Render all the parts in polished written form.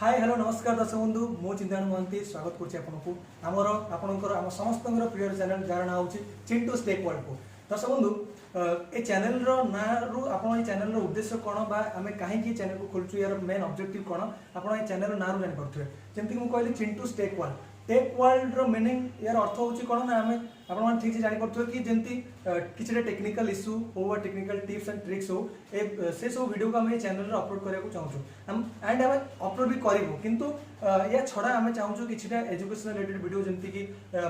Hi hello नमस्कार दर्शक बंधु मो चिंतायन महांती स्वागत करुच्ची आपको आमर आपणकर आम समस्त प्रिय चैनल जार ना हूँ चिंटू टेक वर्ल्ड को दर्शक बंधु ए चैनल ना रु आप चैनल उद्देश्य कौन बा आम कहीं चैनल को खोलुँ यार मेन ऑब्जेक्टिव कौन आप चैनल ना रु जानी जमीक मुझे कहली Chintu tech world tech world रो मीनिंग यार अर्थ हूँ कौन ना आम आप ठीक से जापर कि जमी किसी टेक्निकल इश्यू हो टेक्निकल टिप्स एंड ट्रिक्स हो से सब वीडियो को आम चैनल अपलोड करने को चाहूँ एंड आम अपलोड भी करूँ किंतु या छड़ा आम चाहूँ कि एजुकेशन रिलेटेड वीडियो जमीक कि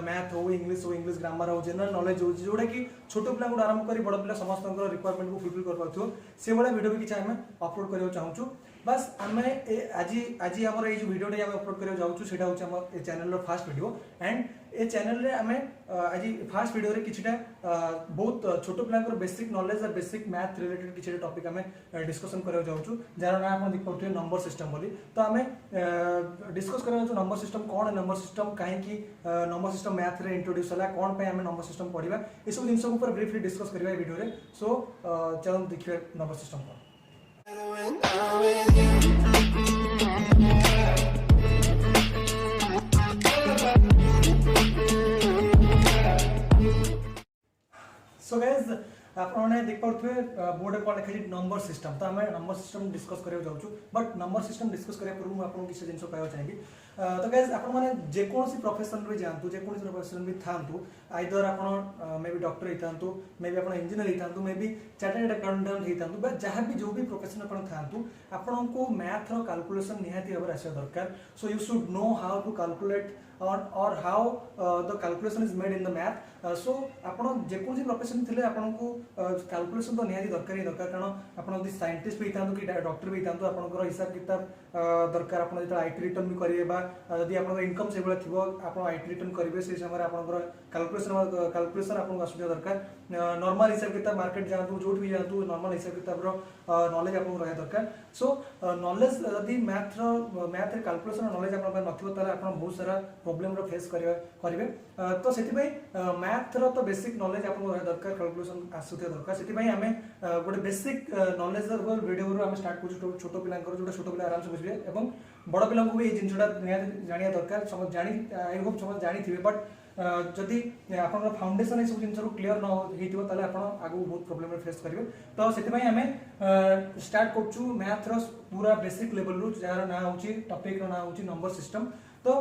मैथ हो इंग्लिश ग्रामर हो जनरल नॉलेज हो जोटा कि छोट पिला आरंभ कर बड़ पिला समस्त रिक्वायरमेंट को फुलफिल कर पार्थ से भाया वीडियो भी किसी आम अपलोड करने चाहूँ बस आम आज आज आम ये वीडियो आम अपलोड करने जाऊँ से हूँ channel fast video and A channel रे आम आज फास्ट वीडियो रे किछटा बहुत छोट पिला बेसिक नॉलेज और बेसिक मैथ रिलेटेड किसी टॉपिक आम डिस्कशन करने जाऊँ जार ना आप देख पारे नंबर सिस्टम बोली तो आम डिस्कस करने नंबर सिस्टम कौन है नंबर सिस्टम कहीं नंबर सिस्टम मैथ रे इंट्रोड्यूस है कौन पे आम नंबर सिस्टम पढ़ा ये सब जिन ब्रीफली डिस्कस करवा वीडियो रे सो चलो देखिए नंबर सिस्टम कौन। सो गाइज आपने देख पारे बोर्ड कौन लिखाई नंबर सिस्टम तो आम नंबर सिस्टम डिस्कस करने जाऊँ बट नंबर सिस्टम डिस्कस करने पूर्व मुझे आपको किसी जिन कहना चाहिए तो गाइज आपसी प्रोफेशन भी जातु जेको प्रोफेशन भी था आइदर आप मे बी डॉक्टर होता मे बी आप इंजीनियर होता मे बी चार्टर्ड अकाउंटेंट होता जहाँ भी जो भी प्रोफेशन था आपन को मैथ रो कैलकुलेशन निहाती भाव आसा दरकार so you should know how to calculate और how the calculation is made in the math so आप जेको प्रोफेशन थे आपको कैलकुलेशन तो निहाती दरकार ही दरकार कारण आप साइंटिस्ट भी होता कि डॉक्टर भी होता आपंकर हिसाब किताब दरकार आप आईटी रिटर्न भी करेंगे जदि आप इनकम से भाई थी आप आईटी रिटर्न करेंगे से समय आप कैलकुलेशन आपको आसुवा दरकार नॉर्मल हिसाब किताब मार्केट जातु जो भी जातु नॉर्मल हिसाब किताब नॉलेज आपको रहा दरकार सो नॉलेज जदि मैथ कैलकुलेशन नॉलेज आप बहुत सारा प्रॉब्लम रो फेस करेंगे तो से मैथ रो तो बेसिक नॉलेज आपको रहा दरकार कैलकुलेशन आसुवा दरकार से आम गोटे बेसिक नॉलेज वीडियो आम स्टार्ट कर छोट पिला जो छोट पिला आराम से बुझे और बड़ पिला भी ये जिनटा जाना दरकार समझ जानी आई होप समझ जानी थे बट जदि आप फाउंडेशन ये सब जिन क्लीयर न होता आप आगे बहुत प्रॉब्लम फेस करेंगे तो से आम स्टार्ट करूँ मैथ पूरा बेसिक लेवल रू जार ना हूँ टॉपिक ना हूँ नंबर सिस्टम तो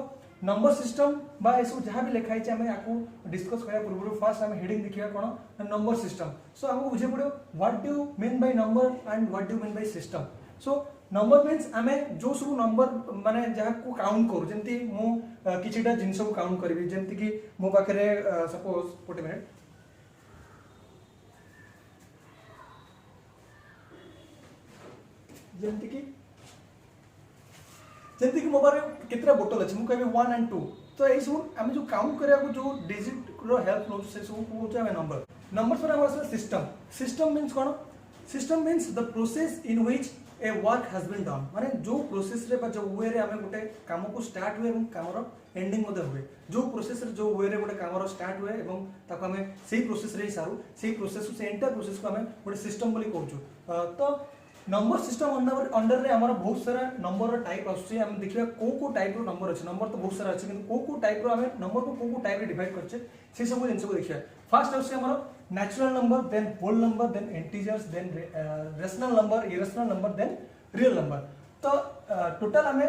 नंबर सिस्टम बा ये सब जहाँ भी लिखाई आम आपको डिस्कस करने पूर्व फास्ट आम हेडिंग देखिए कौन नंबर सिस्टम सो आमको बुझे पड़ो what do mean by number and what do mean by system so number means आम जो सब नंबर माने जहाँ को काउंट करूँ जमी मुझे जिन सब काउंट करी जमी कि मो पाखे सपोज गोटे मिनिट जमी कि मो पाखे केतटा बोतल अच्छे मुझे 1 and 2 तो ये सब आम जो काउंट करने जो डिजिट हेल्प नौ से सब कौन नंबर नंबर पर सिस्टम सिस्टम मीन्स कौन system means the process in which a work has been done माने जो प्रोसेस रे जो वे रे आमे गोटे काम को स्टार्ट हुए और काम रो एंडिंग मते हुए जो प्रोसेस रे जो वे रे गोटे काम रो स्टार्ट हुए और ताको आमे सेही प्रोसेस रे सारू सेही प्रोसेस से एंटायर प्रोसेस को आमे गोटे सिस्टम बोली कहूछु तो नंबर सिस्टम अंडर रे हमर बहुत सारा नंबर टाइप आछे हम देखिबा को टाइप रो नंबर अछि नंबर तो बहुत सारा अछि किंतु को टाइप रो हमें नंबर को टाइप रे डिवाइड करछे से सब जिंस को देखिबा फर्स्ट आछे हमर natural number then whole number then integers then rational number irrational number then real number तो टोटल हमें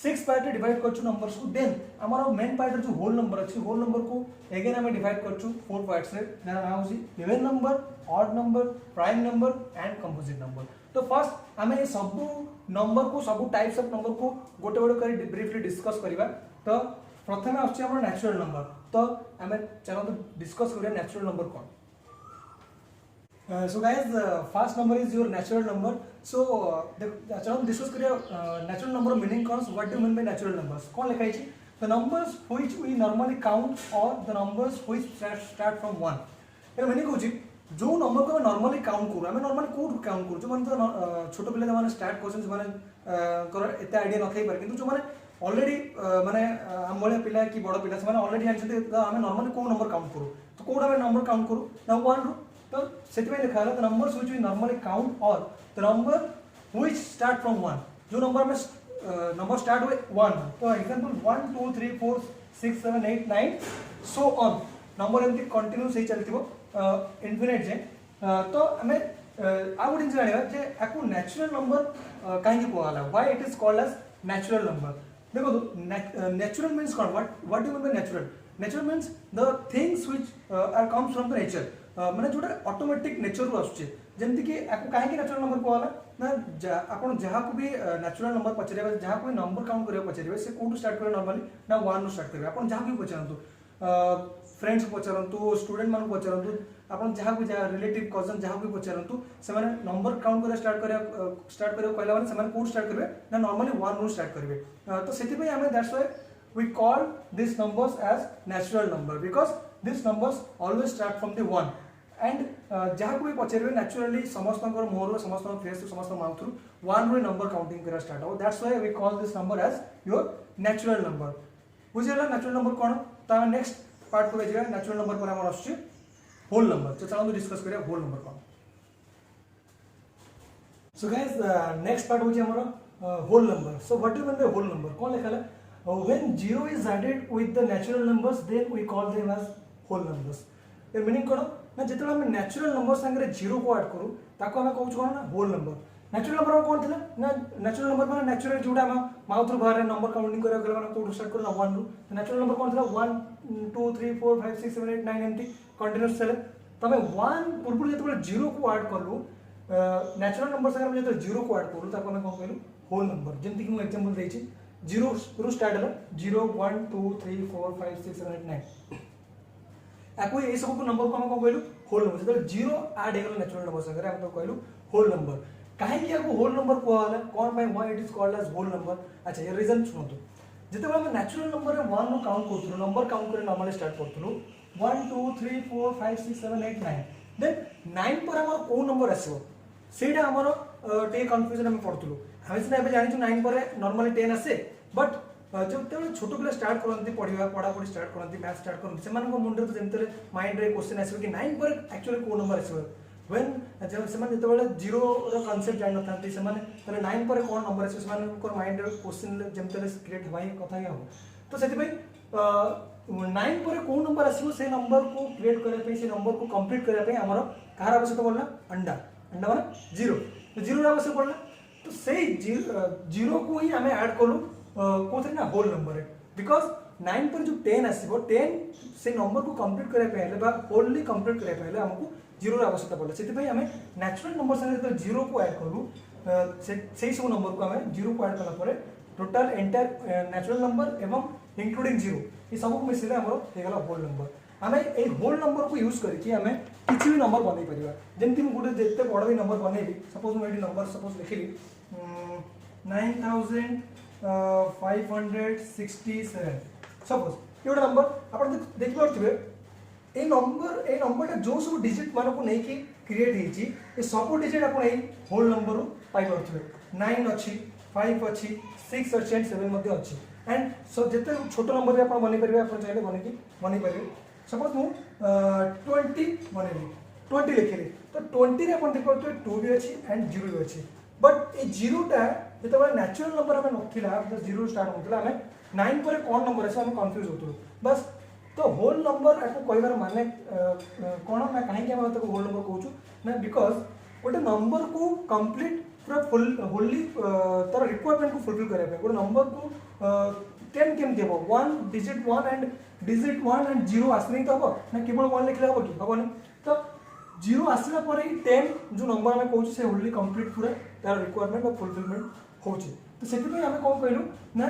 6 पार्ट डिवाइड करछु नंबर्स को देन हमर मेन पार्ट जो होल नंबर अछि होल नंबर को अगेन हमें डिवाइड करछु 4 पार्ट्स रे ना होसी even number odd number prime number and composite number तो फर्स्ट आम ये सब नंबर को सब टाइप्स ऑफ नंबर को गोटे गोटे कर ब्रीफली डिस्कस करबा तो प्रथम आछी हमर नेचुरल नंबर तो आम चलो डिस्कस करिया नेचुरल नंबर कौन so guys first number is your natural number so चलो डिस्कस करिया नेचुरल नंबर मीनिंग कौन what do mean by natural numbers कौन लिखाई छी the numbers which we normally count और the numbers which start from 1 ए meaning होची जो नंबर को नॉर्मली काउंट करू आम नॉर्मली कोड काउंट करू जो माने तो छोट पिले माने स्टार्ट क्वेश्चन से माने कर एते आईडिया न थाई पर किंतु जो माने ऑलरेडी माने हम बोले पिला कि बड़ पिला से माने ऑलरेडी जानछते तो आम नॉर्मली को नंबर काउंट करू तो कोड आम नंबर काउंट करू ना 1 रू तो सेति में लिखा है the numbers which we normally count और the number which start from 1 जो नंबर में नंबर स्टार्ट हुए 1 तो एग्जांपल 1 2 3 4 6 7 8 9 सो ऑन नंबर एमती कंटिन्यूस ही चलथिबो इनफिनिट जे तो हमें आ गुड जिनिस जानिबा जे आकु नेचुरल नंबर काहे की कोहाला why it is called as natural number देखो natural means what do you mean by natural natural means the things which are comes from the nature माने जोटा ऑटोमेटिक नेचर रु आसुचे जेमति कि आकु काहे की नेचुरल नंबर कोहाला ना आपण जहाँ को भी नेचुरल नंबर पचारे जहाँ को भी नंबर काउंट करिया पचारे से कोटू स्टार्ट करे नॉर्मली ना 1 नु स्टार्ट करे आपण जहाँ भी पचारंतु फ्रेंड्स पचारंतु स्टूडेंट मान पचारंतु आपण जहाँ भी रिलेटिव कजन जहाँ भी पचारंतु से माने नंबर काउंट करे स्टार्ट करे कहला माने से माने कोटू स्टार्ट करबे ना नॉर्मली 1 नु स्टार्ट करबे तो सेति पे हमें that's why we call these numbers as natural number because these numbers always start from the 1 and जहाँ को भी पचारे naturally समस्त मोर समस्त फेस समस्त माउथ थ्रू 1 रू नंबर काउंटिंग करा स्टार्ट हो that's why we call this number as your natural number बुझिला नेचुरल नंबर कोन ता नेक्स्ट पार्ट को जेगा नेचुरल नंबर पर हमर आछी होल नंबर तो चलो डिस्कस करिया होल नंबर कोन सो गाइस नेक्स्ट पार्ट हो जे हमर whole number so what do mean by whole number कोन लिखला when 0 is added with the natural numbers then we call them as whole numbers ए मीनिंग कोन ना जेतला हम नेचुरल नंबर संगे 0 को ऐड करू ताको हम कहू कोन ना होल नंबर नेचुरल नंबर कोन थिला ना नेचुरल नंबर माने नेचुरल जोडा हम माउथ रो बाहर नंबर काउंटिंग करे गले माने कोड स्टार्ट करू 1 रू नेचुरल नंबर कोन थिला 1 2 3 4 5 6 7 8 9 एमटी कंटीन्यूअस चले तमे 1 पुरपुर जेतबे 0 को ऐड करलु नेचुरल नंबर संगे जेतबे 0 को ऐड करू ताको हम कोन कहलु होल नंबर जेंति कि मु एग्जांपल देछि 0 रू स्टार्ट हला 0 1 2 3 4 5 6 7 8 9 आको ए सब को नंबर को हम कहलु होल नंबर जब 0 ऐड हेगल नेचुरल नंबर संगे हम तो कहलु होल नंबर काहे कि आको होल नंबर को हला कोन by why it is called as whole number अच्छा ये रीजन सुनतो जते हम नेचुरल नंबर रे 1 नु काउंट करथुनु नंबर काउंट करे नॉर्मली स्टार्ट करथुनु 1 2 3 4 5 6 7 8 9 देन 9 पर हमर को नंबर आसीबो सेटा हमर टे कंफ्यूजन हम पड़थुनु हम सिना एबे जानि छु 9 पर नॉर्मली 10 आसे बट जो छोट पिला स्टार्ट करती पढ़ा पढ़ापढ़ी स्टार्ट करती मैथ स्टार्ट करती से मुंडे तो जमते माइंड रे क्वेश्चन आसो कि 9 पर एक्चुअली को नंबर आसो व्हेन से जेतबेले 0 रो कांसेप्ट जान नथांती से माने तले 9 पर कोन नंबर आसो से को माइंड रे क्वेश्चन जमते क्रिएट होई कथा ही हो तो सेति भाई 9 पर को नंबर आसो से नंबर को क्रिएट करे पे से नंबर को कंप्लीट करे पे हमर कहार आवश्यकता पड़ला अंडा अंडा माने 0 तो 0 रा आवश्यकता पड़ला तो से 0 को ही हमें ऐड करू कोथरे ना होल नंबर है बिकॉज 9 पर जो 10 आसीबो 10 से नंबर को कंप्लीट करे पहले बा होलली कंप्लीट करे पहले हमको 0 रा आवश्यकता पड़ला सेति भाई हमें नेचुरल नंबर संगे तो 0 को ऐड करू से सब नंबर को हमें 0 को ऐड करला परे टोटल एंटायर नेचुरल नंबर एवं इंक्लूडिंग 0 ये सब को मिसले हमरो हेगला होल नंबर हमें ए होल नंबर को यूज करके हमें किछि भी नंबर बनै परिबा जेंति मु गुटे जेते बड़ भी नंबर बनेबी सपोज मु एडी नंबर सपोज लिखिली 9567 सपोज ये नंबर आप देखि पारथिबे ए नंबर टा जो सब डिजिट मान को नहीं कि क्रिएट हेची ए सब डिजिट आप होल नंबर पाई पारथिबे 9 अछि 5 अछि 6 अछि एंड 7 मध्ये अछि एंड सो जेते छोट नंबर आप बनै परिबे आप चाहे बनै परिबे सपोज मु 20 बनेली 20 लिखिली तो 20 रे अपन देखो 2 भी अछि एंड 0 भी अछि बट ए 0 टा जेतबे नेचुरल नंबर हमें नथिला 0 स्टार्ट होतला हमें 9 पर कोन नंबर আছে हम कंफ्यूज होतु बस तो होल नंबर आपको कहबार माने कोन ना काहे कि हम तो होल नंबर कहूछु ना बिकॉज़ गोटे नंबर को कंप्लीट पूरा फुल होली तार रिक्वायरमेंट को फुलफिल करे पे गोटे नंबर को 10 केम देबो 1 डिजिट 1 एंड डिजिट 1 एंड 0 आसनी तो हो ना केवल 1 लिखले हो कि होबो तो 0 आसला पर ही 10 जो नंबर हमें कहूछु से होली कंप्लीट पूरा तार रिक्वायरमेंट और फुलफिलमेंट होछि तो सेति पे हमें कोन कहलु ना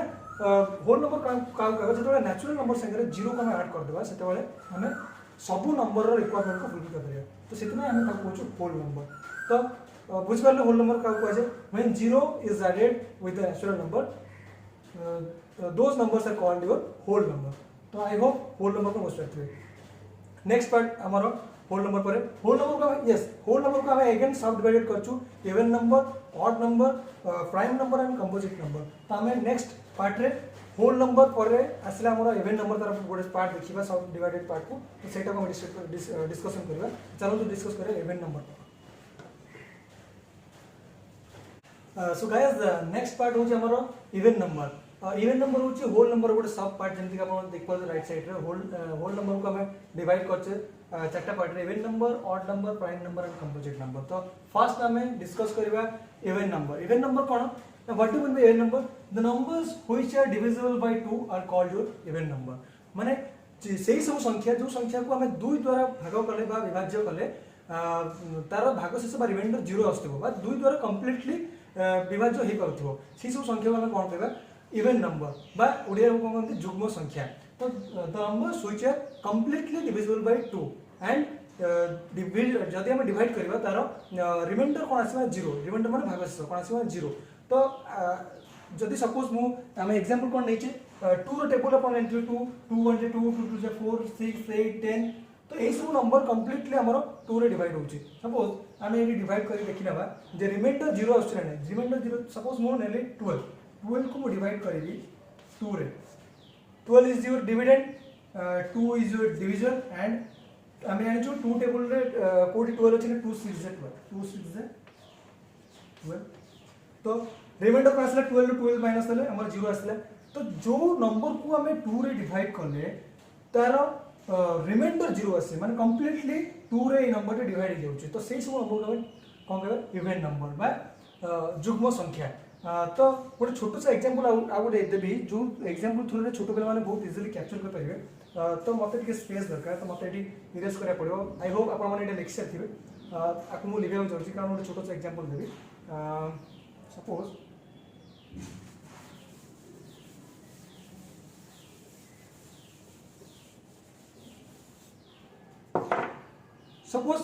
होल नंबर काम कर जब नेचुरल नंबर संगे 0 को हम ऐड कर देबा सेते बेले हमें सब नंबर रो रिक्वायरमेंट को फुलफिल कर देबा तो सेति में हमें कहूछु होल नंबर तो बुझ पाले होल नंबर का कहै छै when 0 is added with the natural number those numbers are called your whole number तो आई होप होल नंबर को समझ पाए नेक्स्ट पार्ट हमारा होल नंबर पर होल नंबर का यस होल नंबर को हमें अगेन सब डिवाइडेड कर छु even number odd number prime number and composite number तो हमें नेक्स्ट पार्ट रे होल नंबर पर आसला हमर इवन नंबर तरफ गोटे पार्ट देखिबा सब डिवाइडेड पार्ट को तो सेटा को डिस्कशन करबा चलो तो डिस्कस करे even number so guys next part होची हमरो इवन नंबर इवन नंबर होची होल नंबर गोटे सब पार्ट जेंति आपण देख पाउ राइट साइड रे होल नंबर को हमें डिवाइड करछे चारटा पार्ट रे even number odd number prime number and composite number तो फर्स्ट हमें डिस्कस करबा इवन नंबर कोन what do mean by even number the numbers which are divisible by 2 are called your even number माने सेही सब संख्या जो संख्या को हमें 2 द्वारा भाग कले बा विभाज्य कले तार भाग शेष बा रिमाइंडर 0 आस्तबो बा 2 द्वारा कंप्लीटली विभाज्य हे पाउथबो से सब संख्या को हम कोन कहबा इवन नंबर बा ओडिया को कहते जुग्म संख्या तो the numbers which are completely divisible by 2 and जदि हम डिवाइड करबा तार रिमाइंडर कोन आसीबा 0 रिमाइंडर माने भाग शेष कोन आसीबा 0 तो जदि सपोज मु हम एग्जांपल कोन नै 2 रो टेबल अपन एंट्री 2 2 1 2 2 2 4 6 8 10 तो ये सब नंबर कंप्लीटली हमरो 2 रे डिवाइड होची सपोज हम ये डिवाइड करी देखि नबा जे रिमाइंडर 0 आछे नै रिमाइंडर 0 सपोज मो नेले 12 को मो डिवाइड करी 2 रे 12 is your dividend 2 is your division and हम जानि छु 2 टेबल रे कोडी 12 अछि 2 6 जे 12 2 6 जे 12 तो रिमाइंडर को आसला 12 रो 12 माइनस देले हमर 0 आसला तो जो नंबर को हमें 2 रे डिवाइड करले तार रिमाइंडर 0 आसे माने कंप्लीटली 2 रे नंबर रे डिवाइड हो जाउची तो सेही सब नंबर को कोन कहबे इवन नंबर बा जुग्म संख्या तो गोटे छोट सा एग्जांपल आ गोटे देबी जो एग्जांपल थ्रू रे छोट पिला माने बहुत इजीली कैप्चर कर परिबे तो मते टिके स्पेस दरकार तो मते एटी इरेज करिया पड़ो आई होप आपण माने एटा लेक्चर थिबे आकु मु लिखा जाउची कारण गोटे छोट सा एग्जांपल देबी सपोज सपोज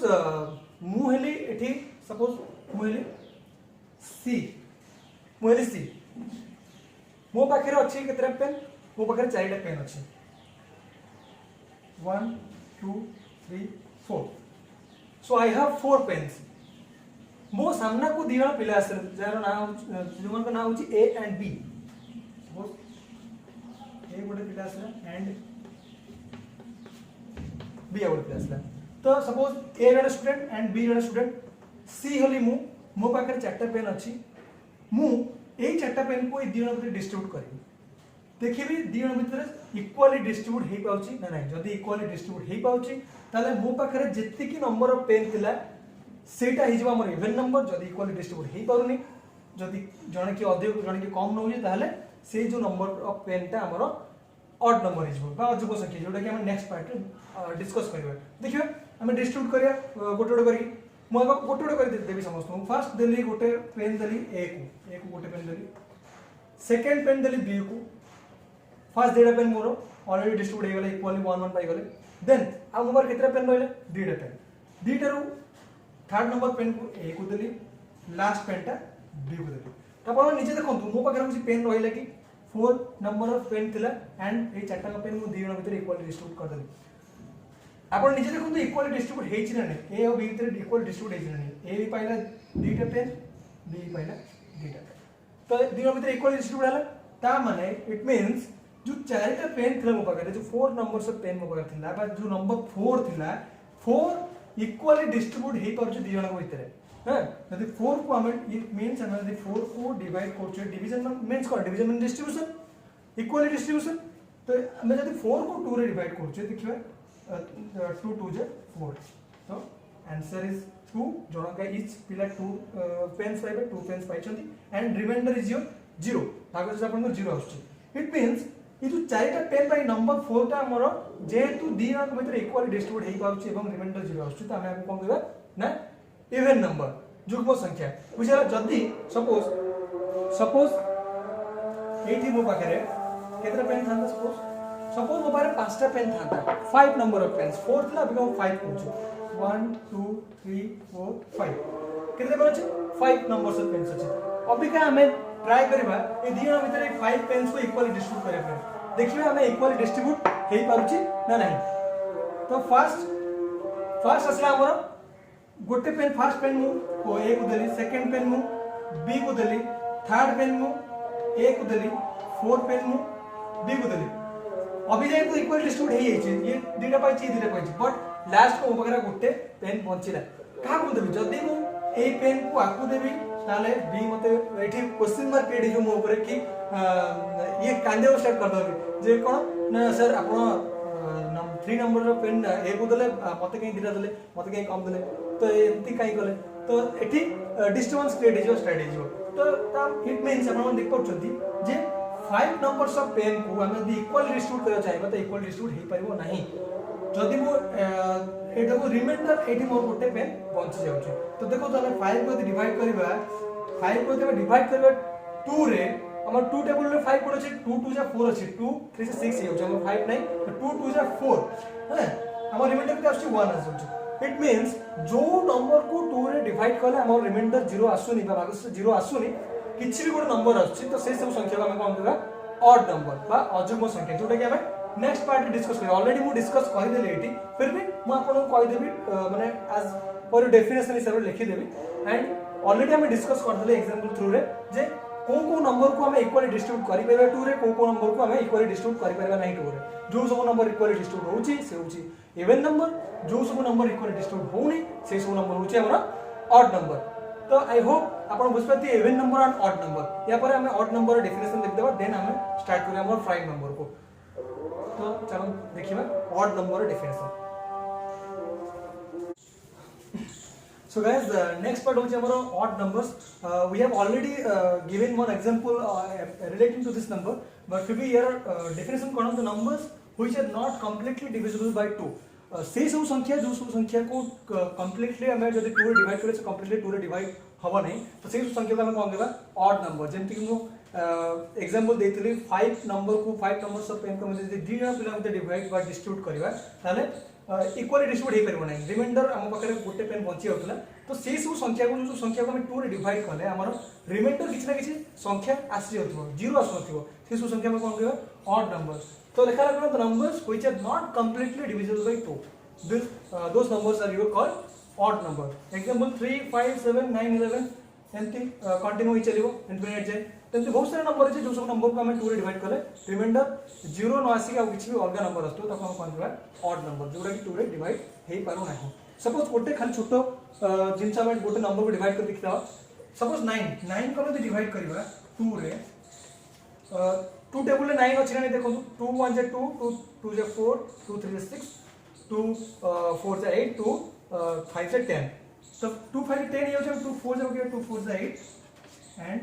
मु हेली एठी सपोज मु हेली सी मो पाखे अच्छी केतरा पेन मो पाखे 4टा पेन अच्छी 1 2 3 4 सो आई हैव 4 पेन्स मो सामना को दी जण पिला आसे जार नाम जुमन का नाम होची ए एंड बी सपोज ए गोटे पिला आसे एंड बी गोटे पिला आसे तो सपोज ए जण स्टूडेंट एंड बी जण स्टूडेंट सी होली मो पाखे 4टा पेन अच्छी मु ए 4टा पेन को ए दी जण भीतर डिस्ट्रीब्यूट करी देखिबी दी जण भीतर इक्वली डिस्ट्रीब्यूट हे पाउची ना नहीं जदी इक्वली डिस्ट्रीब्यूट हे पाउची ताले मो पाखरे जेति की नंबर ऑफ पेन थिला सेटा हि जबा हमर इवन नंबर जदी इक्वली डिस्ट्रीब्यूट हे पारुनी जदी जण की अधिक जण की कम नउजी ताले से जो नंबर ऑफ पेन ता हमर ऑड नंबर हि जबो बा अजुब संख्या जोटा कि हम नेक्स्ट पार्ट रे डिस्कस करबा देखिबा हम डिस्ट्रीब्यूट करिया गोटे गोटे करी मो गोटे गोटे कर देबी समस्त फर्स्ट देली गोटे पेन देली ए को गोटे पेन देली सेकंड पेन देली बी को फर्स्ट डेटा पेन मोर ऑलरेडी डिस्ट्रीब्यूट हे गेले इक्वली 1 1 पाई गेले देन आ मोर केतरा पेन रहले दीटा पेन दीटा रो थर्ड नंबर पेन को ए को देली लास्ट पेन टा बी को देली त आपण नीचे देखंतु मो पाखरे कुछ पेन रहले कि 4 नंबर ऑफ पेन थिला एंड ए चारटा पेन मो दी जण भीतर इक्वली डिस्ट्रीब्यूट कर देली आपण नीचे देखंतु इक्वली डिस्ट्रीब्यूट हेछि ना ए और बी भीतर इक्वल डिस्ट्रीब्यूट हेछि ना ए पाइला दीटा पेन बी पाइला दीटा पेन तो दी जण भीतर इक्वल डिस्ट्रीब्यूट हला ता माने इट मींस जो 4टा पेन थिला मो पाखरे जो 4 नंबर्स ऑफ पेन मो पाखरे थिला बा जो नंबर 4 थिला 4 इक्वली डिस्ट्रीब्यूट हे परछ दी जण भीतर हां यदि 4 को हम इट मींस हम यदि 4 को डिवाइड करछ डिवीजन मींस को division mean distribution equally distribution तो हम यदि 4 को 2 रे डिवाइड करछ देखिबा 2 2 जे 4 तो आंसर इज 2 जोन का इच पिला 2 पेन्स पाइबे 2 पेन्स पाइछंती एंड रिमाइंडर इज योर 0 भाग से आपन 0 आछी इट मींस ये जो 4टा पेन बाय नंबर 4 टा हमर जेहेतु दी जण भीतर इक्वली डिस्ट्रीब्यूट हे पाउची एवं रिमाइंडर 0 आछी त हम आपको कोन कहबा ना इवन नंबर जुग्म संख्या बुझला जदी सपोज एठी मो पाखरे केतरा पेन थांदा सपोज मो पारे 5टा पेन थांदा 5 नंबर ऑफ पेन्स 4 थिला बिकम 5 होची 1 2 3 4 5 केतरा पेन अछि 5 नंबर्स ऑफ पेन्स अछि अबिका हमें ट्राई करबा ए दी जण भीतर 5 पेन्स को इक्वली डिस्ट्रीब्यूट करे पे देखिबा हमें इक्वली डिस्ट्रीब्यूट हेई पारुची ना नहीं तो फर्स्ट असला हमर गोटे पेन फर्स्ट पेन मु को ए को देली सेकंड पेन मु बी को देली थर्ड पेन मु ए को देली फोर्थ पेन मु बी को देली अभी जाय तो इक्वल डिस्ट्रीब्यूट हे छै ये दीटा पाइछि दीटा पाइछि बट लास्ट को बगरा गोटे पेन बंचिला का को देबी जदी मु ए पेन को आकु देबी ताले बी मते एठी क्वेश्चन मार्क क्रिएट हो मो ऊपर कि ये कांदे स्टार्ट कर दबी जे कोन ना सर आपण 3 नंबर रो पेन ए को दले मते कहीं दिला दले मते कहीं कम दले तो एमती कहीं कले तो एठी डिस्टर्बेंस क्रिएट हो स्टार्ट हो तो इट मींस आपण देख पछथि जे 5 नंबर्स ऑफ पेन को हम यदि इक्वल डिस्ट्रीब्यूट करबा चाहिबा तो इक्वल डिस्ट्रीब्यूट हे परिबो नाही जदि मो एटा को रिमाइंडर एठी मोर गोटे पेन बंच जाउछ तो देखो तले 5 को डिवाइड करबा 5 को डिवाइड करबा 2 रे हमर 2 टेबल रे 5 पड़ो छै 2 2 जा 4 अछि 2 3 से 6 हे हमर 5 नहीं तो 2 2 जा 4 है हमर रिमाइंडर के आछि 1 आछि इट मींस जो नंबर को 2 रे डिवाइड करले हमर रिमाइंडर 0 आसुनी बा भागस 0 आसुनी किछि भी गोटे नंबर आछि तो से सब संख्या को हम कोन करबा ऑड नंबर बा अजुग्म संख्या जोटा कि हमें नेक्स्ट पार्ट डिस्कस कर ऑलरेडी मु डिस्कस कर देले एटी फिर भी मु आपन को कहि देबी माने एज पर डेफिनेशन हिसाब रे लिखि देबी एंड ऑलरेडी हम डिस्कस कर देले एग्जांपल थ्रू रे जे को नंबर को हम इक्वली डिस्ट्रीब्यूट करि परबा 2 रे को नंबर को हम इक्वली डिस्ट्रीब्यूट करि परबा नहीं 2 रे जो सब नंबर इक्वली डिस्ट्रीब्यूट होउची से होउची इवन नंबर जो सब नंबर इक्वली डिस्ट्रीब्यूट होउनी से सब नंबर होउची हमरा ऑड नंबर तो आई होप आपण बुझपाती even number and odd number या पर हमें ऑड नंबर डेफिनेशन लिख देबा देन हमें स्टार्ट करिया हमर प्राइम नंबर को तो चलो देखिबा odd number definition So guys, the next part is our odd numbers. We have already given one example relating to this number, but to be here definition कौन the numbers which are not completely divisible by 2. से सब संख्या जो सब संख्या को completely हमें जब 2 रे divide करे तो completely 2 रे divide हवा नहीं तो से सब संख्या को हमें कौन देबा odd number जेमति कि मु एग्जांपल देतली 5 नंबर को 5 नंबर्स ऑफ पेन को मते यदि 2 पिला मते डिवाइड बा डिस्ट्रीब्यूट करबा ताले इक्वली डिस्ट्रीब्यूट हे परबो नाही रिमाइंडर हम पाखरे गोटे पेन बंची होतला तो से सब संख्या को जो संख्या को हम 2 रे डिवाइड करले हमर रिमाइंडर किछ ना किछ संख्या आसी होतबो जीरो आसनथिबो से सब संख्या में कोन कहबा ऑड नंबर तो लेखा लागलो the numbers which are not completely divisible by 2 this those numbers are called odd number example 3 5 7 9 11 एंती कंटिन्यू ही चलिबो इनफिनिट जाय तेंति बहुत सारे नंबर अछि जो सब नंबर को हम 2 रे डिवाइड करले रिमाइंडर 0 न आसी आ किछि भी अलग नंबर असतो त हम कोन कहबा ऑड नंबर जोडा कि 2 रे डिवाइड हे पारो नाही सपोज गोटे खाली छोटो जिनसा में गोटे नंबर को डिवाइड कर देखिता सपोज 9 को हम डिवाइड करबा 2 रे 2 टेबल रे 9 अछि ना देखो 2 1 जा 2 2 2 जा 4 2 3 जा 6 2 4 जा 8 2 5 जा 10 तो 2 5 10 ये हो 2 4 जा 2 4 जा 8 एंड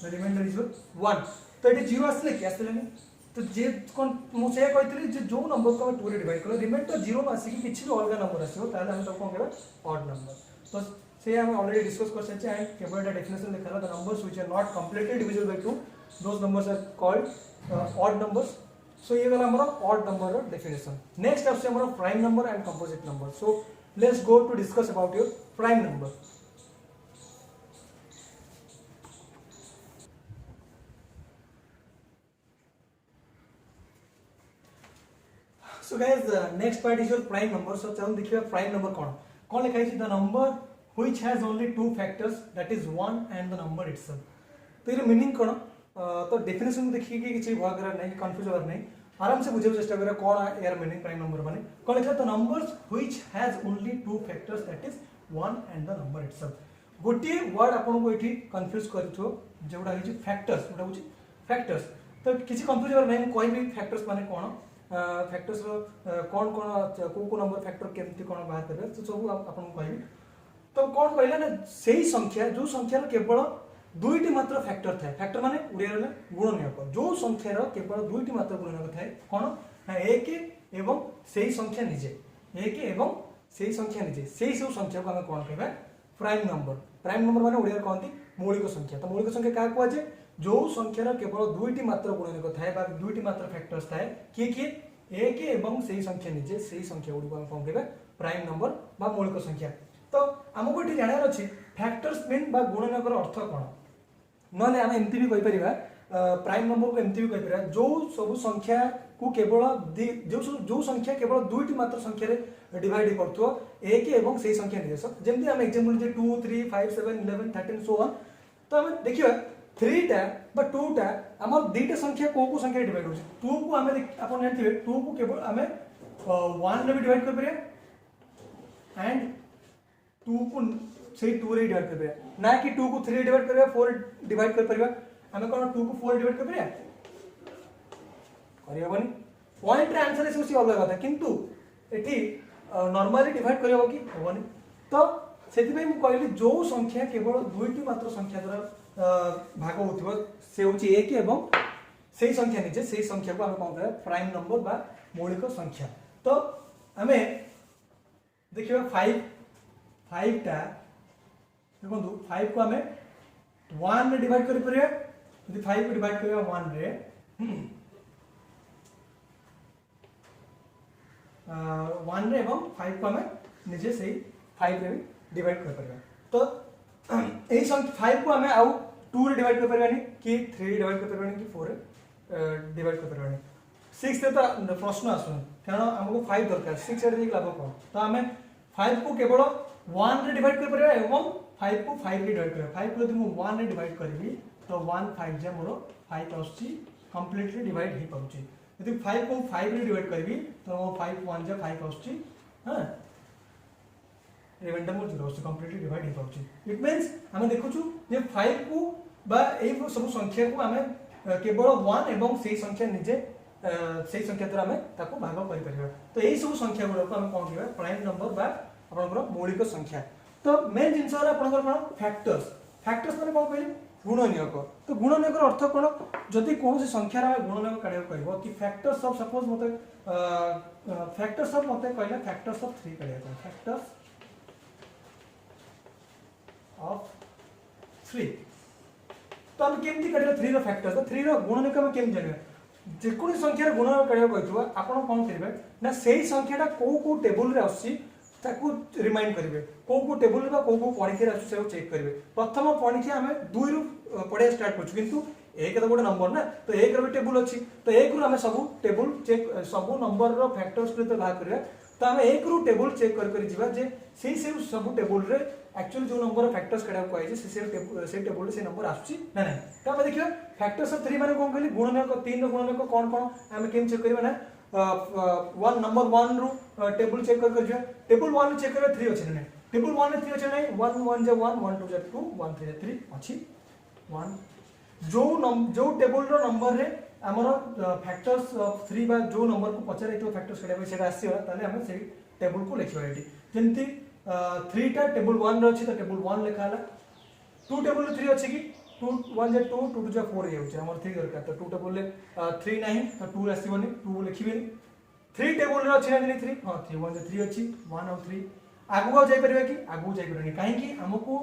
the remainder is 1 तो एटी 0 आसले कि आसले नहीं तो जे कोन मु से कहतली जे जो नंबर को हम 2 रे डिवाइड करले रिमाइंडर 0 आसी कि किछि भी अलग नंबर आसीओ ताले हम तो कोन कहबा ऑड नंबर तो से हम ऑलरेडी डिस्कस कर सचे एंड केवल द डेफिनेशन लिखला the numbers which are not completely divisible by 2 those numbers are called odd numbers so ये वाला हमारा ऑड नंबर का डेफिनेशन नेक्स्ट आपसे हमारा prime number and composite number so let's go to discuss about your prime number So guys, next part is your prime number. So चलो देखिए prime number कौन लिखा है the number which has only two factors that is 1 and the number itself. तो ये meaning कौन तो definition देखिए कि किसी भाग रहा नहीं कंफ्यूज हो नहीं आराम से बुझे चेष्टा करें कौन यार मीनिंग प्राइम नंबर माने कौन लिखा the numbers which has only two factors that is 1 and the number itself. गोटे वर्ड आपन को एठी कंफ्यूज करथो जेउडा हिची फैक्टर्स उडा होची फैक्टर्स तो किसी कंफ्यूज हो नहीं कोई भी फैक्टर्स माने कौन फैक्टर्स कौन को नंबर फैक्टर केमती कौन बाहर करबे तो सब आपन कहबी तो कौन कहला ना सही संख्या जो संख्या केवल दुईटी मात्र फैक्टर थाए फैक्टर माने उड़िया रे गुणनीयक जो संख्या रो केवल दुईटी मात्र गुणनीयक थाए कौन ना एक एवं सही संख्या निजे एक एवं सही संख्या निजे सही सब संख्या को हम कौन कहबा प्राइम नंबर माने उड़िया कहंती मौलिक संख्या तो मौलिक संख्या का को जे जो संख्यार केवल दुईटी मात्र गुणनीयक थाए बा दुईटी मात्र फैक्टर्स थाए किए एक एवं सही संख्या निजे सही संख्या गुडी को हम कहबा प्राइम नंबर बा मौलिक संख्या तो हमको एठी जानार अछि फैक्टर्स मीन बा गुणनीयकर अर्थ कोन नले हम एमती भी कहि परिबा प्राइम नंबर को एमती भी कहि परिबा जो सब संख्या को केवल जो संख्या केवल दुईटी मात्र संख्या रे डिवाइड करथो एक एवं सही संख्या निजे जेमती हम एग्जांपल जे 2 3 5 7 11 13 सो ऑन तो हम देखिबा 3 टा बा 2 टा हमर दीटा संख्या को संख्या डिवाइड होछि 2 को हमें अपन जानथिबे 2 को केवल हमें 1 रे भी डिवाइड कर परिया एंड 2 को से 2 रे डिवाइड कर ना कि 2 को 3 डिवाइड करबा 4 डिवाइड कर परबा हमें कोन 2 को 4 डिवाइड कर परबा करिया बनी पॉइंट रे आंसर है से अलग कथा किंतु एठी नॉर्मली डिवाइड करियो कि होबनी तो सेति भाई मु कहली जो संख्या केवल दुईटी मात्र संख्या द्वारा भाग होथिबो से होची 1 एवं सेही संख्या निजे सेही संख्या को हम कोन कहबा प्राइम नंबर बा मौलिक संख्या तो हमें देखिबा 5 टा देखो 5 को हमें 1 रे डिवाइड करि परिया यदि 5 को डिवाइड करिया 1 रे 1 रे एवं 5 को हमें निजे से 5 रे डिवाइड कर परिया तो एही संख्या 5 को हमें आउ 2 रे डिवाइड कर परियानी कि 3 रे डिवाइड कर परियानी कि 4 रे डिवाइड कर परियानी 6 रे तो प्रश्न आसु कारण हमको 5 दरकार 6 रे लाभ कोन तो हमें 5 को केवल 1 रे डिवाइड कर परिया एवं 5 को 5 रे डिवाइड कर 5 को यदि मु 1 रे डिवाइड करबी तो 1 5 जे मोर 5 आउची कंप्लीटली डिवाइड ही पाउची यदि 5 को 5 रे डिवाइड करबी तो 5 1 जे 5 आउची हां रिमाइंडर मोर 0 से कंप्लीटली डिवाइड ही पाउची इट मींस हम देखु छु जे 5 को बा एई सब संख्या को हमें केवल 1 एवं सेही संख्या निजे सेही संख्या द्वारा हमें ताको भाग करि परिबा तो एई सब संख्या गुलो को हम कोन कहबा प्राइम नंबर बा आपनकर मौलिक संख्या तो मेन जिंस है आपनकर कोन फैक्टर्स माने कोन कहली गुणनीयक तो गुणनीयक अर्थ कोन जदि कोन से संख्या रा गुणनीयक काढियो कहबो कि फैक्टर्स ऑफ सपोज मते फैक्टर्स ऑफ मते कहले फैक्टर्स ऑफ 3 काढियो फैक्टर्स ऑफ 3 तो हम केमती काढियो 3 रो फैक्टर तो 3 रो गुणनीयक हम केम जानिबा जेकोनी संख्या रा गुणनीयक काढियो कहथुवा आपण कोन करबे ना सेही संख्याटा को टेबल रे आसी ताकू रिमाइंड करेंगे को टेबल बा को पढ़ी आसु से चेक करेंगे प्रथम पढ़ी आम 2 रु पढ़िया स्टार्ट कर किंतु एक तो गोटे नंबर ना तो एक रो टेबल अच्छी तो एक रु आम सब टेबल चेक सब नंबर रो फैक्टर्स को बाहर करबा तो आम एक रु टेबल चेक कर जीवा जे से सब टेबल रे एक्चुअली जो नंबर फैक्टर्स काढा को आइजे से टेबल रे से नंबर आसुची ना ना तो हम देखियो फैक्टर्स ऑफ 3 माने कोन कहली गुणनक 3 रो गुणनक कोन कोन हम केम चेक करबा ना नंबर 1 रु टेबल चेक कर टेबल 1 चेक कर 3 अछि नै टेबल 1 रे 3 अछि नै 1 1 जे 1 1 2 जे 2 1 3 जे 3 अछि 1 जो टेबल रो नंबर रे हमर फैक्टर्स ऑफ 3 बा जो नंबर को पचारे तो फैक्टर्स कढा सेटा आसी ताले हम से टेबल को लिखिबा एटी जेंति 3 टा टेबल 1 रो अछि तो टेबल 1 लिखा हला 2 टेबल रे 3 अछि कि 2 1 जे 2 2 जे 4 हे हमर 3 दरकार तो 2 टेबल रे 3 नाही तो 2 आसीबनी 2 लिखिबेनी 3 टेबल रे अछि ना 3 हां 3 1 जे 3 अछि 1 और 3 आगु जाई परिबा कि आगु जाई परनी काहे कि हमको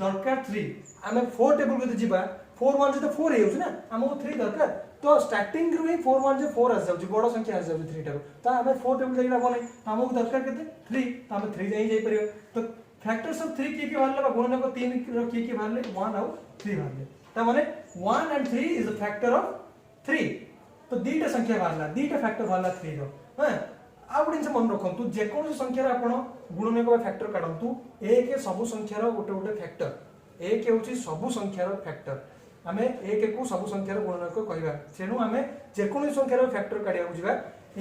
दरकार 3 हमें 4 टेबल को जिबा 4 1 जे तो 4 हे ना हमको 3 दरकार तो स्टार्टिंग रु ही 4 1 जे 4 आस जाउ बड़ संख्या आस जाउ 3 टा तो हमें 4 टेबल जाई लाभ नै हमको दरकार केते 3 तो हम 3 जाई परिबा तो फैक्टर्स ऑफ 3 की बाहरले गुणनक 3 रो की बाहरले 1 और 3 बाहरले त माने 1 and 3 is a factor of 3 तो दीटा संख्या बाहरला दीटा फैक्टर बाहरला 3 रो हां आ गुडिन से मन रखंतु जे कोन संख्या रे आपण गुणनक फैक्टर काढंतु एक सब संख्या रो गोटे गोटे फैक्टर एक हेउची सब संख्या रो फैक्टर हमें एक को सब संख्या रो गुणनक कहबा सेनु हमें जे कोन संख्या रो फैक्टर काढिया बुझिबा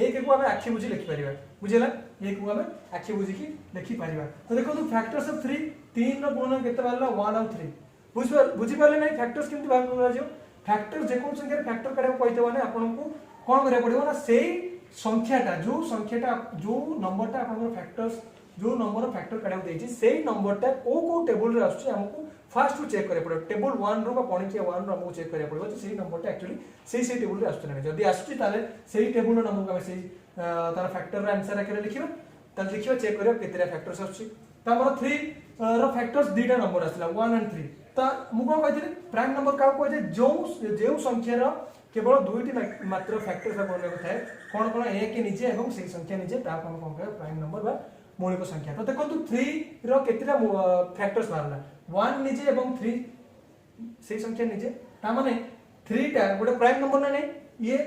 एक को हमें आखि बुझी लिखि परिबा बुझिला एक को हमें आखि बुझी की लिखि परिबा तो देखो तू फैक्टर्स ऑफ 3 3 रो गुणनक केते बारला 1 और 3 बुझी पाले नै फैक्टर्स केमति बाहर करा जो फैक्टर जे कोन संख्या रे फैक्टर काढिया कहते माने आपन को कोन करे पड़िबो ना सेही संख्याटा जो नंबरटा आपन फैक्टर्स जो नंबर फैक्टर काढिया देछि सेही नंबरटा को टेबल रे आछी हमको फास्ट टू चेक करे पड़ो टेबल 1 रो बा पणिकिया 1 रो हमको चेक करे पड़ो जे सेही नंबरटा एक्चुअली सेही टेबल रे आछी ना जदी आछी ताले सेही टेबल रो नंबर को सेही तार फैक्टर रो आंसर आके लिखिबा ताले लिखिबा चेक करियो केतेरा फैक्टर्स आछी त हमर 3 रो फैक्टर्स दीटा नंबर आसला 1 and 3 त मु कोन कहथिले प्राइम नंबर का को जे जो संख्या रो केवल दुईटी मात्र फैक्टर्स का बोलने को थाए कोन कोन ए के नीचे एवं सेही संख्या नीचे ता कोन कोन कहे प्राइम नंबर बा मौलिक संख्या तो देखो 3 रो केतेरा फैक्टर्स बाहरला 1 नीचे एवं 3 सेही संख्या नीचे ता माने 3 टा गोटे प्राइम नंबर ना नै ये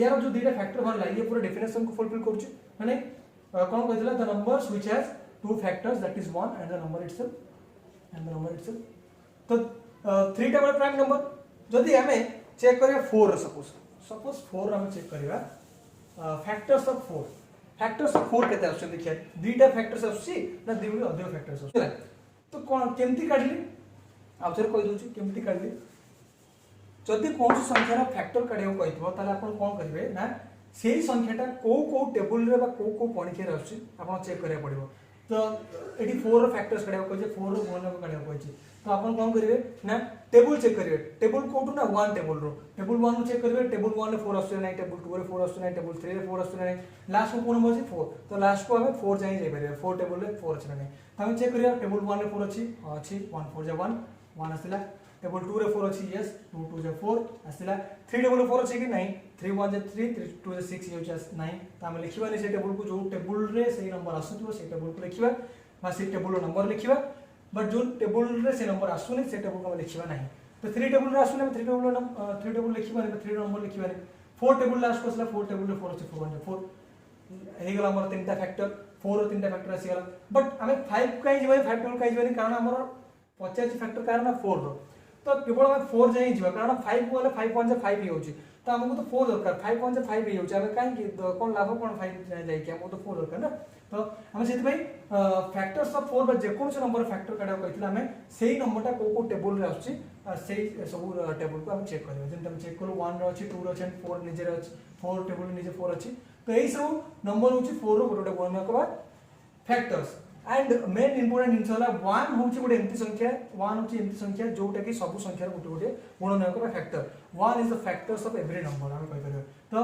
यार जो दीटा फैक्टर बाहरला ये पूरा डेफिनेशन को फुलफिल करछ माने कोन कहथिला the numbers which has two factors that is 1 and the number itself तो 3 टा प्राइम नंबर जदी हमें चेक करिया 4 सपोज 4 हम चेक करिया फैक्टर्स ऑफ 4 केते आछन देखिया दीटा फैक्टर्स आछी ना दुईटा अधिक फैक्टर्स आछी तो कौन केमती काढली आउ थरे कहि दोछु केमती काढली जदि कौन संख्यार फैक्टर काढियो कहितबो ताले आपण कोन करिवे ना सेही संख्याटा को टेबल रे बा को पणिखे रहछि आपण चेक करिया पड़िबो तो एटी 4 रो फैक्टर्स काढियो कहि 4 रो गुणन काढियो कहि तो आपण कोन करिवे ना टेबल चेक करिवे टेबल कोटु ना 1 टेबल रो टेबल 1 रो चेक करिवे टेबल 1 रे 4 आसु नै टेबल 2 रे 4 आसु नै टेबल 3 रे 4 आसु नै लास्ट को कोन बसी 4 तो लास्ट को हमें 4 जाई जाई परिवे 4 टेबल रे 4 अछि नै तो हम चेक करिया टेबल 1 रे 4 अछि 1 4 जा 1 1 आसिला टेबल 2 रे 4 अछि यस 2 2 जा 4 आसिला 3 टेबल 4 अछि कि नहीं 3 1 जा 3 3 2 जा 6 ये जस्ट 9 तो हम लिखिबा नै से टेबल को जो टेबल रे सही नंबर आसुथबो से टेबल को लिखिबा बा से टेबल रो नंबर लिखिबा बट जो टेबल रे से नंबर आसुनी से टेबल को हम लिखिबा नहीं तो 3 टेबल रे आसुनी 3 टेबल लिखिबा नै 3 नंबर लिखिबा नै 4 टेबल लास्ट को असला 4 टेबल रे 4 अछि 4 1 4 हे गेला हमर तीनटा फैक्टर 4 रो तीनटा फैक्टर आसी गेला बट हमें 5 काई जिबा 5 टेबल काई जिबा कारण हमर 50 फैक्टर कारण 4 रो तो केवल हमें 4 जाई जिबा कारण 5 को वाला 5 1 5 ही होची तो हमको तो 4 दरकार 5 1 5 ही होची हमें काई कोन लाभ कोन 5 जाई कि हमको तो 4 दरकार ना तो हम सेति भाई फैक्टर्स ऑफ 4 बा जे कोन से नंबर फैक्टर काढा कहितला हमें सेही नंबरटा को टेबल रे आछी सेही सब टेबल को हम चेक करबो जेन हम चेक करू 1 रो अछि 2 रो अछि 4 निजे रो अछि 4 टेबल निजे 4 अछि तो एही सब नंबर होची 4 रो गोटे गुणन करबा फैक्टर्स एंड मेन इंपोर्टेंट जिनस होला 1 होची गोटे एंती संख्या 1 होची एंती संख्या जोटा कि सब संख्या रो गोटे गोटे गुणन करबा factor 1 is the factors of every number हम कहि परबो तो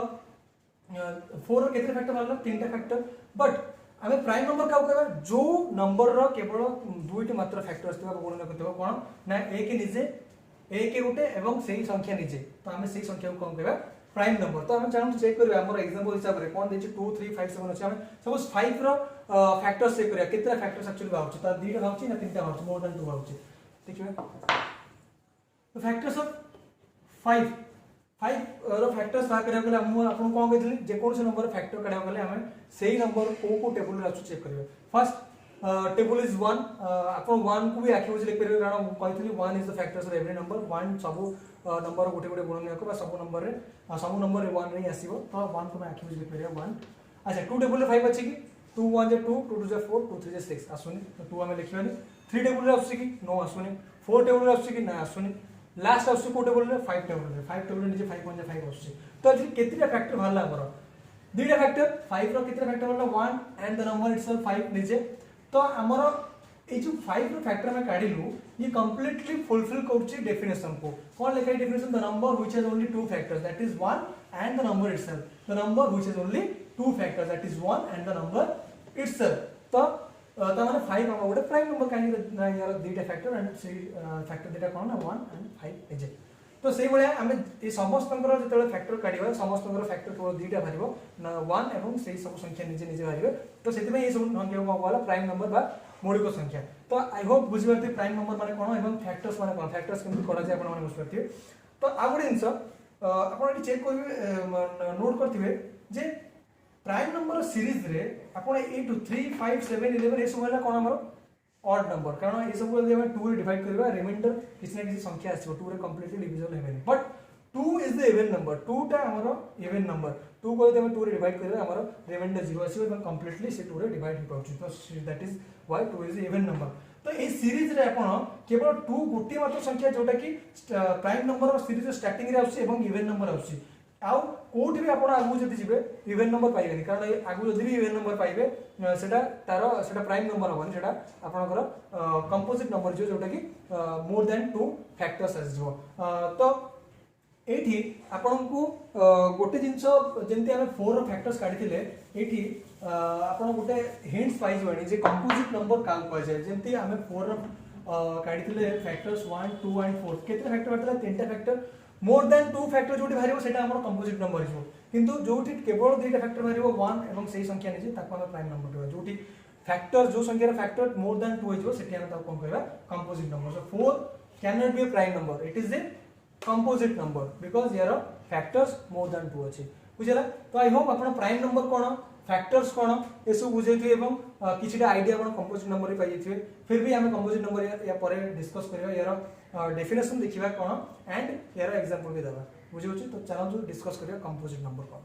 4 रो केते फैक्टर वाला तीनटा फैक्टर बट हमें प्राइम नंबर का कहबा जो नंबर रो केवल दुईटी मात्र फैक्टर्स थिबा गुणन करथिबो कोन ना एक निजे एक गोटे एवं सही संख्या निजे तो हमें सही संख्या को कम कहबा प्राइम नंबर तो हम चाहू चेक करबा हमर एग्जांपल हिसाब रे कोन देछि 2 3 5 7 अछि हम सपोज 5 रो फैक्टर्स चेक करिया केतरा फैक्टर्स एक्चुअली बाउछि त दीटा बाउछि ना तीनटा बाउछि मोर देन 2 बाउछि देखिबा तो फैक्टर्स ऑफ 5 रो फैक्टर्स बा करिया गले हम आपन कोन कहथि जे कोन से नंबर फैक्टर करिया गले हमें सही नंबर को टेबल रे आछु चेक करबे फर्स्ट टेबल इज 1 आपन 1 को भी आखि बुझ लिख परबे कारण कहथि 1 is the factors of every number 1 सब नंबर गोटे गोटे गुणन को सब नंबर रे 1 रे आसीबो तो 1 को मैं आखि बुझ लिख परबे 1 अच्छा 2 टेबल रे 5 अछि कि 2 1 जे 2 2 2 जे 4 2 3 जे 6 आसुनी तो 2 हमें लिखबानी 3 टेबल रे आसी कि नो आसुनी 4 टेबल रे आसी कि ना आसुनी लास्ट आसी को टेबल रे 5 टेबल रे निजे 5 1 जे 5 आसी तो एथि केतिरा फैक्टर भरला हमर दुईटा फैक्टर 5 रो केतिरा फैक्टर भरला 1 एंड द नंबर इटसेल्फ 5 निजे तो हमर ए जो 5 रो फैक्टर में काढिलु ये कंप्लीटली फुलफिल करछि डेफिनेशन को कोन लिखाई definition the number which has only to factors that is 1 and the number itself the number which has only to factors that is 1 and the number itself तो माने 5 हम गोटे prime number काहे यार दुईटा फैक्टर एंड से factor दुईटा कोन ना 1 एंड 5 निजे तो सेही बळे हमें ए समस्तंकर जेतेले फैक्टर काढिबा समस्तंकर फैक्टर केवल दुईटा भारिबो 1 एवं सेही सब संख्या निजे निजे भारिबे तो सेति में ए सब संख्या को कहला प्राइम नंबर बा मौलिक संख्या तो आई होप बुझि परते प्राइम नंबर माने कोन एवं फैक्टर्स माने कोन फैक्टर्स केमति करा जाय आपण माने बुझि परते तो आ गुडे जिंस आपण एटी चेक करबे नोट करथिबे जे प्राइम नंबर सीरीज रे आपण 8 3 5 7 11 ए सब होला कोन हमर ऑड नंबर कारण ये सब यदि हम 2 रे डिवाइड करबा रिमाइंडर किसी ना किसी संख्या आसीबो 2 रे कंप्लीटली डिविजन हेबेनी but 2 is the even number 2 टा हमरो इवन नंबर 2 को यदि हम 2 रे डिवाइड करबा हमरो रिमाइंडर 0 आसीबो एवं कंप्लीटली से 2 रे डिवाइड हो पाउची तो that is why 2 is the even number तो ए सीरीज रे आपण केवल 2 गोटी मात्र संख्या जोटा कि प्राइम नंबर और सीरीज स्टार्टिंग रे आउची एवं इवन नंबर आउची आउ कोठी भी आपण आगु जति जिबे इवन नंबर पाइबेनी कारण आगु जति भी इवन नंबर पाइबे सेटा तारो सेटा प्राइम नंबर होबनी सेटा आपनकर कंपोजिट नंबर जो जोटा कि मोर देन 2 फैक्टर्स आसीबो तो एठी आपन को गोटे जिंस जेंति हमें 4 रो फैक्टर्स काढिथिले एठी आपन गोटे हिंट्स पाइ जवानी जे कंपोजिट नंबर का कहै छै जेंति हमें 4 रो काढिथिले फैक्टर्स 1 2 एंड 4 केते फैक्टर बतला तीनटा फैक्टर मोर देन 2 फैक्टर जोटी भारिबो सेटा हमर कंपोजिट नंबर हिसो किंतु जोटी केवल दुईटा फैक्टर भारिबो 1 एवं सही संख्या निजे ताको हम प्राइम नंबर कहबा जोटी फैक्टर जो संख्या रो फैक्टर मोर देन 2 हिसो सेटी हम ताको कोन कहबा composite number so 4 can not be a prime number it is a composite number because here factors more than 2 अछि बुझला तो आई होप आपण प्राइम नंबर कोन फैक्टर्स कोन एसु बुझेथि एवं किछिटा आईडिया आपण कंपोजिट नंबर रे पाइथिबे फिर भी हमें कंपोजिट नंबर या परे डिस्कस करबा यार डेफिनेशन देखिबा कोन एंड यार एग्जांपल भी देबा बुझि होछि तो चलो डिस्कस करिया कंपोजिट नंबर कोन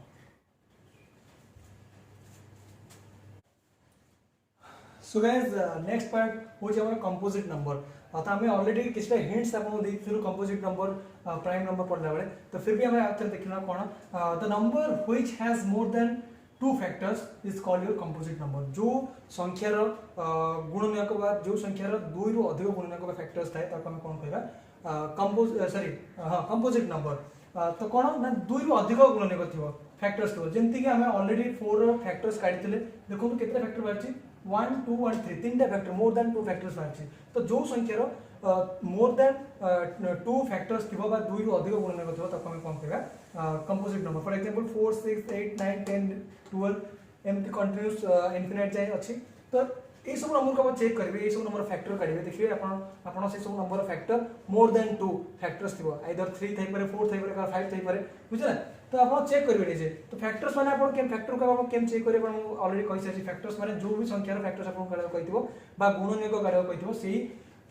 सो गाइस नेक्स्ट पार्ट हो हमर कंपोजिट नंबर तो हमें ऑलरेडी किछटा हिंट्स आपको देथिलु कंपोजिट नंबर प्राइम नंबर पढ़ला बेले तो फिर भी हमें आथर देखिना कोन the number which has more than two factors is called your composite number जो संख्यार गुणनीयक बा जो संख्यार दुई रु अधिक गुणनीयक बा फैक्टर्स थाए ताको हम कोन कहबा कंपोजिट नंबर तो कोन ना दुई रु अधिक गुणनीयक थिबो फैक्टर्स थिबो जेंति कि हमें ऑलरेडी 4 फैक्टर्स काढिथिले देखो केते फैक्टर बाची 1 2 1 3 तीनटा फैक्टर मोर देन 2 फैक्टर्स बाची तो जो संख्यार मोर देन 2 फैक्टर्स थिबो बा दुई रु अधिक गुणनीयक थिबो ताको हम कोन कहबा कंपोजिट नंबर फॉर एग्जांपल 4 6 8 9 10 12 एमती कंटीन्यूअस इनफिनिट जाय अछि तो ए सब नंबर को आप चेक करेंगे ये सब नंबर फैक्टर करेंगे देखिए अपन से सब number factor more than 2 factors थिबो आइदर 3 थाई पारे 4 थाई पारे 5 थाई पारे बुझला तो आप चेक करेंगे निजे तो फैक्टर्स माने अपन केम फैक्टर को आप केम चेक करेंगे अपन ऑलरेडी कहि सारी फैक्टर्स माने जो भी संख्यार फैक्टर्स अपन काढा कहितबो बा गुणनीयक काढा कहितबो सेही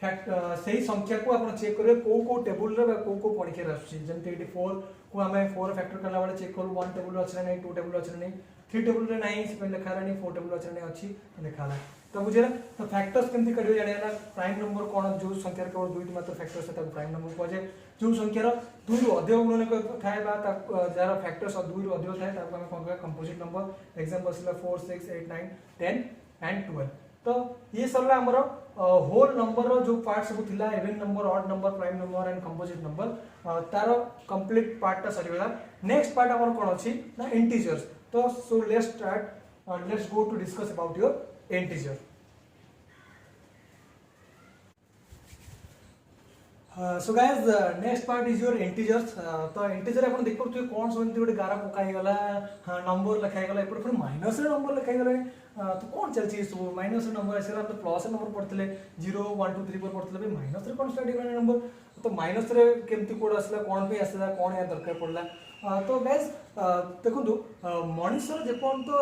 सही संख्या को आप चेक करेंगे को टेबल रे को परीक्षा रे आछी जेंते 4 को हमें 4 फैक्टर करला वाले चेक करू 1 टेबल रे अछि नहीं 2 टेबल रे अछि नहीं 3 टेबल रे नहीं से पहले लिखा रानी 4 टेबल रे अछि नहीं अछि लिखा ला तो बुझे तो फैक्टर्स केमती करियो जानेला प्राइम नंबर कोन जो संख्या केवल दुई मात्र फैक्टर्स है ताको प्राइम नंबर को जाय जो संख्यार दुई रु अधिक गुणनीयक थाए बा जार फैक्टर्स दुई रु अधिक थाए ताको हम कोन कहबा कंपोजिट नंबर एग्जांपल सिला 4 6 8 9 10 एंड 12 तो ये सरला हमर होल नंबर रो जो पार्ट सब थिला even number odd number prime number and composite number taro complete part ता सरीगला नेक्स्ट पार्ट हमर कोन अछि ना इंटीजर्स तो so let's start let's go to discuss about your integer so guys next part is your integers तो integer अपन देख पड़थि कोन सोंती गोटे गारा पकाई गला नंबर लिखाई गला एपर फिर माइनस रे नंबर लिखाई गला तो कोन चलछि सब माइनस रे नंबर आसे तो प्लस रे नंबर पड़थले 0 1 2 3 4 पड़थले बे माइनस रे कोन स्टार्ट गला नंबर तो माइनस रे केमती कोड आसला कोन पे आसला कोन या दरकार पड़ला तो गाइस देखंतु मनुष्य जेपन तो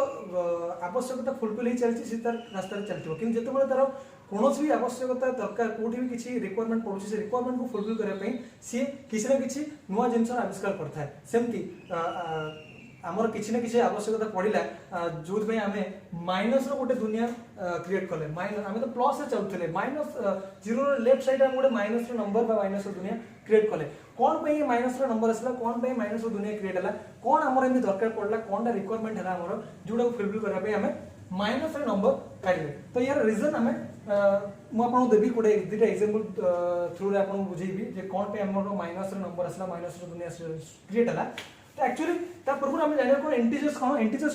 आवश्यकता फुलफिल ही चलछि से तार रास्ता रे चलथिबो कि जते बळे तार कोनोसी भी आवश्यकता दरकार कोठी भी किसी रिक्वायरमेंट पड़ुछि से रिक्वायरमेंट को फुलफिल करे पई सी किसी ना किसी नुवा जिंस आविष्कार करथा है सेमती हमर किसी ना किसी आवश्यकता पड़िला जोथ पे हमें माइनस रो गोटे दुनिया क्रिएट करले माइनस हमें तो प्लस से चलथले माइनस 0 रो लेफ्ट साइड हम गोटे माइनस रो नंबर बा माइनस रो दुनिया क्रिएट करले कोन पे ये माइनस रो नंबर असला कोन पे माइनस रो दुनिया क्रिएट हला कोन हमर एमि दरकार पड़ला कोनटा रिक्वायरमेंट हला हमर जोडा को फुलफिल करा पे हमें माइनस रो नंबर काढले तो यार रीजन हमें मु आपन देबी कोडे दुटा एग्जांपल थ्रू रे आपन बुझेबी जे कोन पे हमर माइनस रो नंबर असला माइनस रो दुनिया क्रिएट हला तो एक्चुअली ता पूर्व हम जाने को इंटीजर्स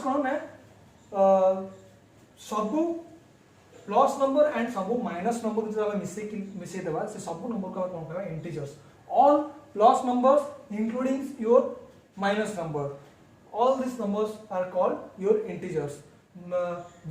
कोन ना सब प्लस नंबर एंड सब माइनस नंबर जो हम मिसे देबा से सब नंबर को कोन कहबा integers all plus numbers including your minus number all this numbers are called your integers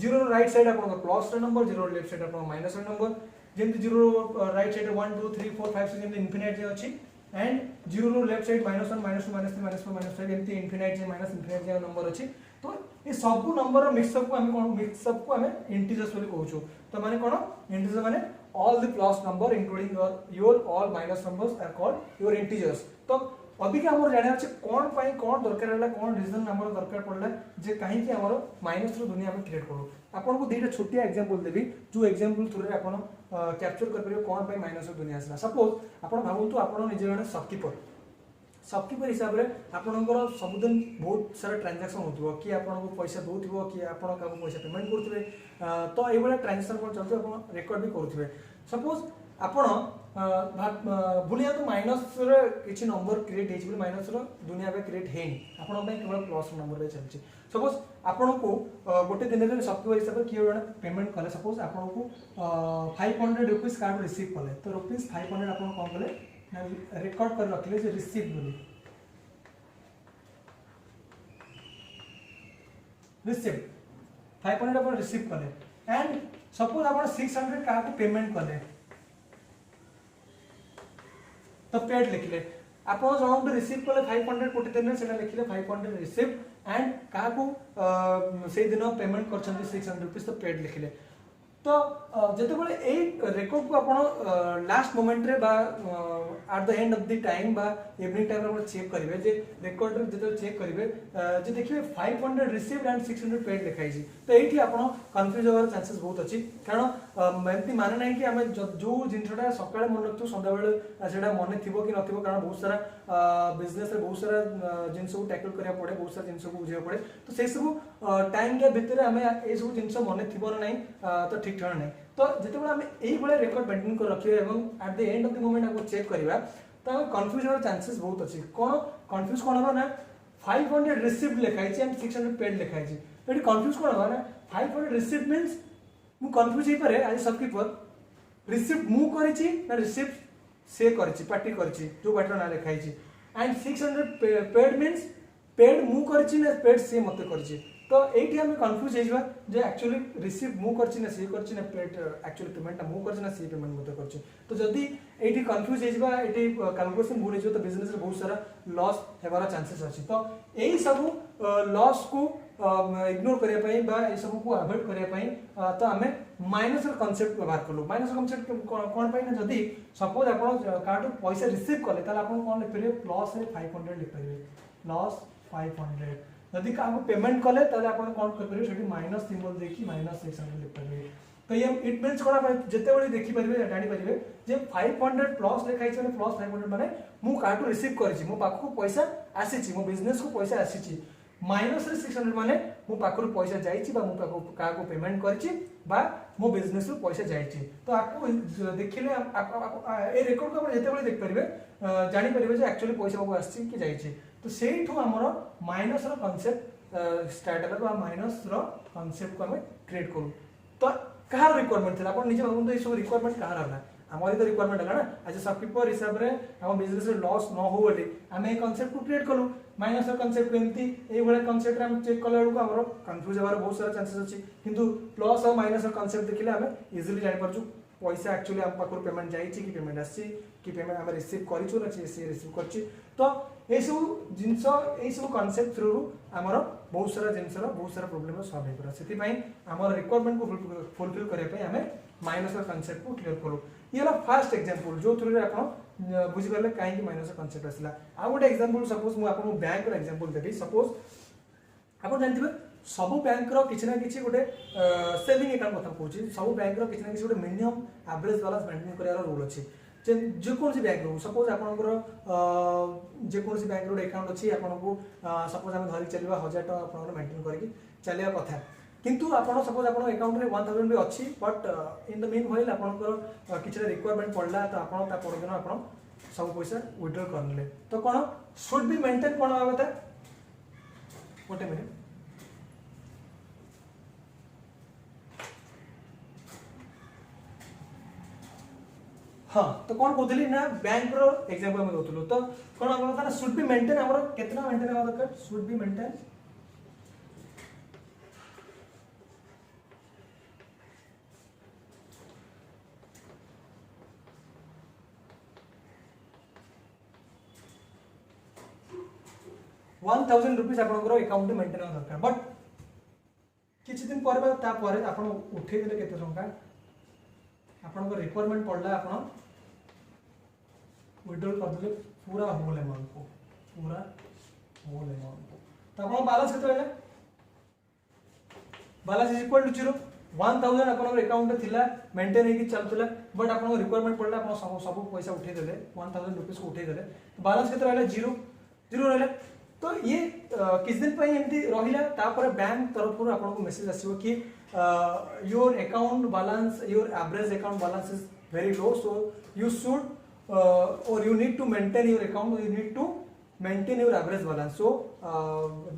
0 right side अपन प्लस रे नंबर 0 लेफ्ट साइड अपन माइनस रे नंबर जेंति 0 राइट साइड 1 2 3 4 5 6 जेंति इनफिनिट जे अछि एंड 0 लेफ्ट साइड -1 -2 -3 -4 -5 एमती इनफिनिट जे माइनस इनफिनिट जे number अछि तो ये सब नंबर मिक्सअप को हम कोन मिक्सअप को हम इंटीजर्स बोली कहउछु तो माने कोन इंटीजर माने all the plus number including your all minus numbers are called your integers तो अभी के हमर जाने अछि कोन पई कोन दरकार हला कोन रीजन हमर दरकार पड़ला जे काहे कि हमर माइनस रो दुनिया में क्रिएट करू आपन को दुटा छोटिया एग्जांपल देबी जो एग्जांपल थ्रू रे आपन कैप्चर कर परियो कोन पई माइनस रो दुनिया आसला सपोज आपन भाबंतु आपन निजे जने शॉपकीपर हिसाब रे आपनकर सबदिन बहुत सारा ट्रांजैक्शन होतबो कि आपन को पैसा दोथिबो कि आपन का पैसा पेमेंट करथिबे तो ए बडा ट्रांजैक्शन कोन चलथि आपन रिकॉर्ड भी करथिबे सपोज आपन बुलिया तो माइनस रे किछि नंबर क्रिएट हेछि बोली माइनस रो दुनिया पे क्रिएट हेनी आपन पे केवल प्लस नंबर रे चलछि सपोज आपन को गोटे दिन रे शॉपकीपर हिसाब रे कियो जने पेमेंट करे सपोज आपन को 500 रुपीस कार्ड रिसीव कले तो रुपीस 500 आपन कोन कले रिकॉर्ड कर रखले जे रिसीव बोली रिसीव 500 अपन रिसीव कले एंड सपोज अपन 600 का को पेमेंट कले तो पेड लिखले आपन जॉन रिसीव कले 500 कोटी दिन सेना लिखले 500 रिसीव एंड का को से दिन पेमेंट करछन्ती 600 रुपीस तो पेड लिखले तो जितेबाला यही रेकर्ड को आप लास्ट मोमेंट रे बा at the end of the time बा इवनिंग टाइम आप चेक करेंगे जे रेकर्ड जो चेक करेंगे जे देखिए 500 रिसीव्ड एंड 600 पेड लिखाई तो ये आप कन्फ्यूज होवार चांसेस बहुत अच्छी कारण एमती माने ना कि आम जो जिनटा सकाଳେ मन रखु सन्ध्या बेले से मन थी कि नथिबो कारण बहुत सारा बिजनेस रे बहुत सारा जिनस को टैकल करिया पड़े बहुत सारा जिनस को बुझिया पड़े तो से सब टाइम के भितर आम ये सब जिनस मन थी ना नहीं तो ठीक ठिकाना नहीं तो जिते आम यही रेकर्ड मेंटेन कर रखिए at the end of the moment आपको चेक करवा तो आम कन्फ्यूज होवार चांसेस बहुत अच्छी कौन कन्फ्यूज कौन हम ना 500 रिसीव्ड लिखाई एंड 600 पेड लिखाई तो ये कन्फ्यूज कौन हम ना 500 रिसीव्ड मीन्स मु कन्फ्यूज हो पारे आज सबकीपर रिसीव्ड मु करिछि ना रिसीव्ड से करिछि पार्टी करिछि जो पार्टी ना लिखाई एंड 600 पेड मीन्स पेड मु करिछि ना पेड से मते करिछि तो एठी हम कंफ्यूज हेजबा जे एक्चुअली रिसीव मु करछि ना से करछि ना पेड एक्चुअली पेमेंट मु करछि ना से पेमेंट मते करछि तो जदी एठी कंफ्यूज हेजबा एठी कैलकुलेशन भूल हेजबा तो बिजनेस रे बहुत सारा लॉस हेबार चांसेस अछि तो एही सब लॉस को इग्नोर करिया पई बा ए सब को अवॉइड करिया पई तो हमें माइनस कांसेप्ट व्यवहार करलो माइनस कांसेप्ट कोन पई ना जदी सपोज आपण कार्ड पैसा रिसीव करले ताले आपण कोन लिख परिबे लॉस रे 500 लिख परिबे लॉस 500 यदि आपको पेमेंट कले ताले आपण कोन कर परिबे सेठी माइनस सिंबल देखि माइनस 600 लिख परिबे तो ये इट मींस कोन आपण जते बळी देखि परिबे जानि परिबे जे 500 प्लस लिखाइ छै प्लस 500 माने मु कार्ड रिसीव करिछि मो पाखु पैसा आसीछि मो बिजनेस को पैसा आसीछि माइनस रे 600 माने मो पाखु पैसा जाइछि बा मो पाखु का को पेमेंट करिछि बा मो बिजनेस रो पैसा जाइछि तो आपको देखिले ए रेकॉर्ड को आपण जते बळी देख परिबे जानि परिबे जे एक्चुअली पैसा को आसीछि कि जाइछि तो सेठू हमरो माइनस रो कांसेप्ट स्टार्ट हला बा माइनस रो कांसेप्ट को हम क्रिएट करू तो कहार रिक्वायरमेंट थिला आपण निजे भाबु तो ए सब रिक्वायरमेंट कहार हला हमारी तो रिक्वायरमेंट हला ना आज शॉपकीपर हिसाब रे हम बिजनेस रे लॉस न हो बोली हम ए कांसेप्ट को क्रिएट करू माइनस रो कांसेप्ट एमती ए बळे कांसेप्ट हम चेक कला बेलू हमरो कंफ्यूज होबार बहुत सारा चांसेस अछि किंतु प्लस और माइनस रो कांसेप्ट देखिले हम इजीली जानि परछु पैसा एक्चुअली हम पाखर पेमेंट जाइछि कि पेमेंट आछि कि पेमेंट हम रिसीव करिछु ना से रिसीव करछि तो ए सब जिंस ए सब कांसेप्ट थ्रू हमरो बहुत सारा जिंस रो बहुत सारा प्रॉब्लम सॉल्व हे करा सेति पई हमर रिक्वायरमेंट को फुलफिल करे पई हमें माइनस रो कांसेप्ट को क्लियर करू ये वाला फर्स्ट एग्जांपल जो थ्रू रे आपण बुझि परले काहे कि माइनस रो कांसेप्ट आसला आ गोटे एग्जांपल सपोज मु आपन बैंक रो एग्जांपल देबी सपोज आपण जानथिबे सब बैंक रो किछ ना किछ गोटे सेविंग अकाउंट कथा कहूची सब बैंक रो किछ ना किछ गोटे मिनिमम एवरेज बैलेंस मेंटेन करियार रूल अछि जे कोन सी बैंक रो सपोज आपनकर जे कोन सी बैंक रो अकाउंट अछि आपनको सपोज हम धरि चलिबा 1000 टका आपनकर मेंटेन करके चलिया कथा किंतु आपण सपोज आपण अकाउंट रे 1000 भी अछि but in the mean while आपनकर किछ रिक्वायरमेंट पड़ला तो आपण ता पड़ दिन आपण सब पैसा विथड्रॉ करले तो कोन शुड बी मेंटेन कोन बाबत गोटे मिनिट हाँ तो कौन कहते ना बैंक रो एग्जांपल में दउतलु तो कोन हम था शुड बी मेंटेन हमरो केतना मेंटेन हवा दरकार शुड बी मेंटेन ₹1000 आपनकर अकाउंट मेंटेन हवा दरकार बट किछि दिन पर ता पर आपन उठे देले केते टंका आपनकर रिक्वायरमेंट पड़ला आपन विड्रॉ कर दिले पूरा होल अमाउंट को तो अपन बैलेंस केते रहला बैलेंस इज इक्वल टू 0 1000 अपन अकाउंट थिला मेंटेन हे कि चलतला बट अपन रिक्वायरमेंट पड़ला अपन सब पैसा उठे देले ₹1000 को उठे देले तो बैलेंस केते रहला 0 रहला तो ये किस दिन पे एमती रहिला तापर बैंक तरफ को आपन को मेसेज आसीबो कि your account balance your average account balance is very low so you should or you need to maintain your account, you need to maintain your average balance, so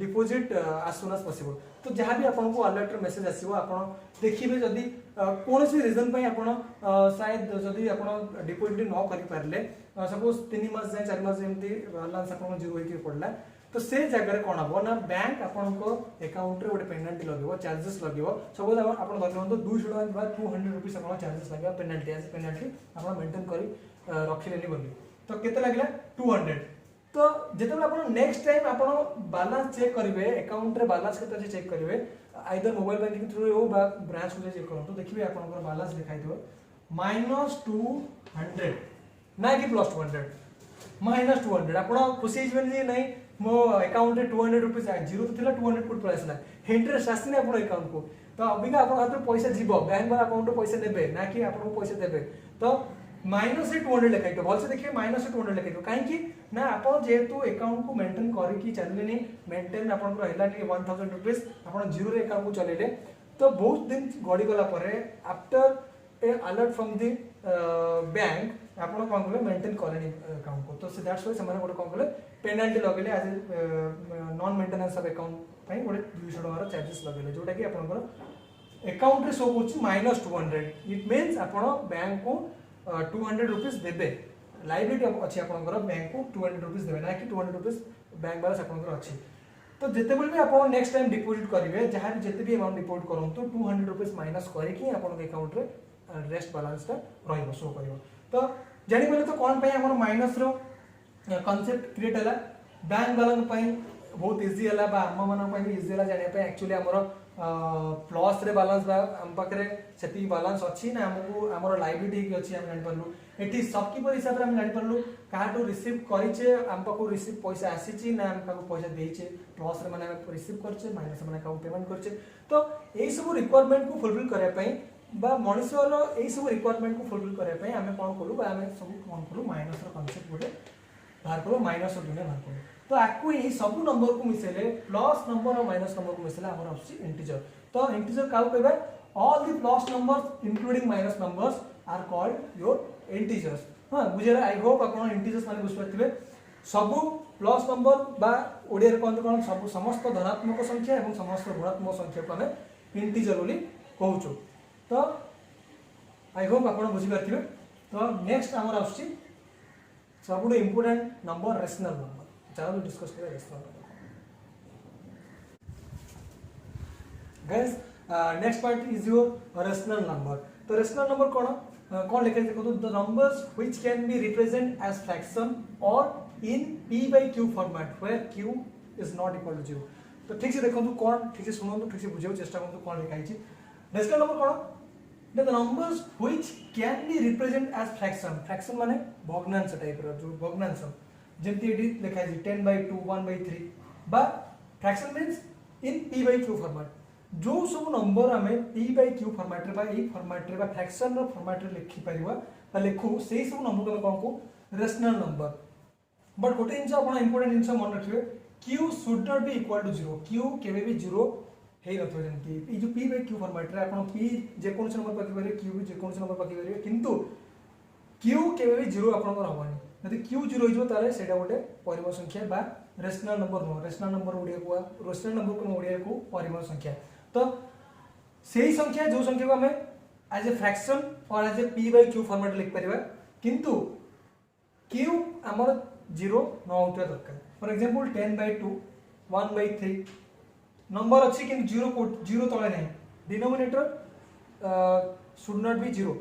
deposit as soon as possible. तो जहाँ भी आपन को alert message आसीबो आपन देखिबे जदी कोन सी reason पई आपन शायद जदी आपन डिपॉजिट न करि पारले सपोज 3 मास जाय 4 मास एमती बैलेंस आपन जीरो होई के पड़ला तो से जगह कौन हम ना बैंक आपन को अकाउंट रे गोटे पेनल्टी लगेबो चार्जेस लगेबो सपोज आपन धरन 200 टका बा ₹200 आपन चार्जेस लगेबो पेनल्टी एज पेनल्टी आपन मेंटेन करी रखिलेनी बोली तो केते लागला 200 तो जिते आप नेक्स्ट टाइम आप बालांस चेक करेंगे अकाउंट रे बालांस के चेक करेंगे आइदर मोबाइल बैंकिंग थ्रू हो ब्रांच को चेक करूँ तो देखिए आप बालांस दिखाई दो -200 ना कि +200 -200 आप खुशी जी नहीं मो अकाउंट रे 200 रुपीस जीरो तो थिला 200 कोड पळासला इंटरेस्ट आसनी आप अकाउंट को तो अबिका आप हाथ में पैसा जीव बैंक वाला अकाउंट पैसा देबे ना कि आपको पैसा देबे तो -200 लिखाई तो भल से देखिए -200 लिखाई तो कहीं ना आप जेहेतु अकाउंट को मेंटेन करके चलने मेंटेन आप 1000 रुपीस आप जीरो रे अकाउंट को चलेले तो बहुत दिन गड़ी गला पर after a alert from the bank आप कौन कले मेंटेन कले अकाउंट को तो से दैट्स व्हाई से गोटे कौन कले पेनाल्टी लगेले as non maintenance of account पई गोटे 200 टका चार्जेस लगेले जोटा कि आपनकर अकाउंट रे शो करछि -200 इट मींस आपण बैंक को 200 रुपीस देबे लाइबिलिटी अच्छी आपनकर बैंक को 200 रुपीस देबे ना कि 200 रुपीस बैंक वाला आपनकर अच्छी तो जिते भी आप नेक्स्ट टाइम डिपोजिट करेंगे जहाँ भी जिते भी अमाउंट डिपोजिट करूँ 200 रुपीस माइनस करके आपन अकाउंट रे रेस्ट बैलेंस टा शो कर तो जानी पहले तो कौन पे माइनस रो कॉन्सेप्ट क्रिएट है बैंक वाला बहुत इजी है आम मान इजी है जाना एक्चुअली आमर प्लस रे बैलेंस आम पाखे से बैलेंस अच्छी ना आमको आमर लाइबिलिटी अच्छी आम जापारू ये सबकीपर हिसाब से आम जापारू क्या रिसीव करेचे आम पाक रिसीव पैसा आसी ना आम पाक पैसा देचे प्लस रे मैंने रिसीव करचे माइनस मैंने पेमेंट करचे तो यही सब रिक्वायरमेंट को फुलफिल करने मनुष्यर यही सब रिक्वायरमेंट को फुलफिल करने आम कौन करूँ आम सब कौन करूँ माइनस कनसेप्ट गोटे बाहर करूँ माइनस दुनिया बाहर करूँ तो आपको यही सब नंबर को मिसेले प्लस नंबर और माइनस नंबर को मिसेले आमर आसी इंटीजर तो इंटीजर क्या कहबे all the plus numbers including minus numbers are called your integers हां बुझे आई होप आपण इंटीजर्स माने बुझ पाथिबे सब प्लस नंबर बा ओडिया रे कोन सब समस्त धनात्मक संख्या एवं समस्त ऋणात्मक संख्या को हमें इंटीजर बोली कहउछु तो आई होप आपण बुझी पाथिबे तो नेक्स्ट आमर आसी सबुठ इंपोर्टेंट नंबर रेशनल नंबर चलो डिस्कस करें rational number guys next part is your rational number तो रेशनल नंबर कौन लिखे देखो the numbers which can be represent as fraction और in p by q format where q is not equal to 0 तो ठीक से देखो कौन ठीक से सुनो ठीक से बुझे चेष्टा करूँ कौन लिखाई रेशनल नंबर कौन the numbers which can be represent as fraction माने भग्नांश टाइप रो जो भग्नांश जेमती एडी लिखा है 10/2 1/3 बा fraction means in p by q format जो सब नंबर हमें p by q फॉर्मेट रे बा ए फॉर्मेट रे बा फ्रैक्शन रो फॉर्मेट रे लिखि परिबा बा लिखु सेही सब नंबर को कोन को रेशनल नंबर बट गोटे जिंस आपण इंपोर्टेंट जिंस मन रखिबे q should not be equal to 0 q केबे भी 0 हे नथो जेमती जो p by q फॉर्मेट रे आपण p जे कोन से नंबर पकि परिबे q भी जे कोन से नंबर पकि परिबे किंतु q केबे भी 0 आपण को हबनी यदि q 0 हिजो ताले सेटा गोटे परिमेय संख्या बा rational number no rational number Odia को रेशनल नंबर को ओडिया को परिमेय संख्या तो सेही संख्या जो संख्या को हमें एज ए फ्रैक्शन और as a p by q format लिख परिबा किंतु q हमर 0 न होते दरकार फॉर एग्जांपल 10/2 1/3 नंबर अच्छी कि 0 तले नहीं denominator should not B 0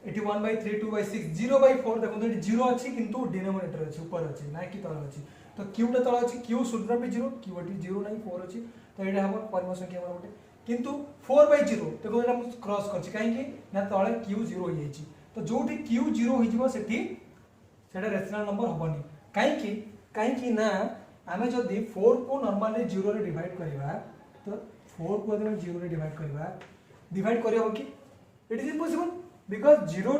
eighty 1/3 2/6 0/4 देखो तो 0 अच्छी किंतु डिनोमिनेटर अच्छी ऊपर अच्छी ना कि तले अच्छी तो q टा तले अच्छी q should not B 0 q eighty 0 नहीं 4 अच्छी तो एटा हम परिमेय संख्या हमर गोटे किंतु 4/0 देखो एटा हम क्रॉस करछि काहे कि ना तले q 0 हो जाई तो जोठी q 0 होई जिवो सेठी सेटा रेशनल नंबर हबनी काहे कि ना आमे जदि 4 को नॉर्मली 0 रे डिवाइड करबा तो 4 को अगर 0 रे डिवाइड करियो हो कि इट इज इम्पॉसिबल बिकॉज़ 0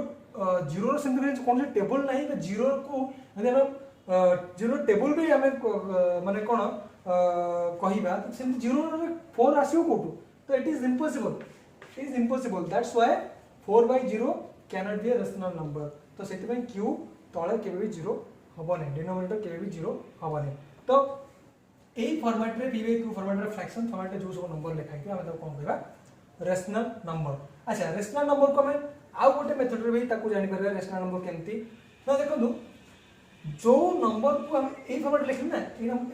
रो सेंटर कोन से टेबल नाही तो 0 को यदि हम 0 टेबल भी हमें माने कोन कहिबा तो सेम 0 रे 4 आसियो कोटू तो it is impossible that's why 4/0 can not be a rational number तो सेति में q तळे केबे भी 0 हबो नै डिनोमिनेटर केबे भी 0 हबो नै तो ए फॉर्मेट रे p by q फॉर्मेट रे फ्रैक्शन फॉर्मेट रे जो सब नंबर लिखाई के हम कोन कहबा रेशनल नंबर अच्छा रेशनल नंबर को हमें आउ गोटे मेथड रे भी ताकू जानि परबा रेशनल नंबर केमती ना देखो जो नंबर को हम ए फॉर्मेट लिखिन ना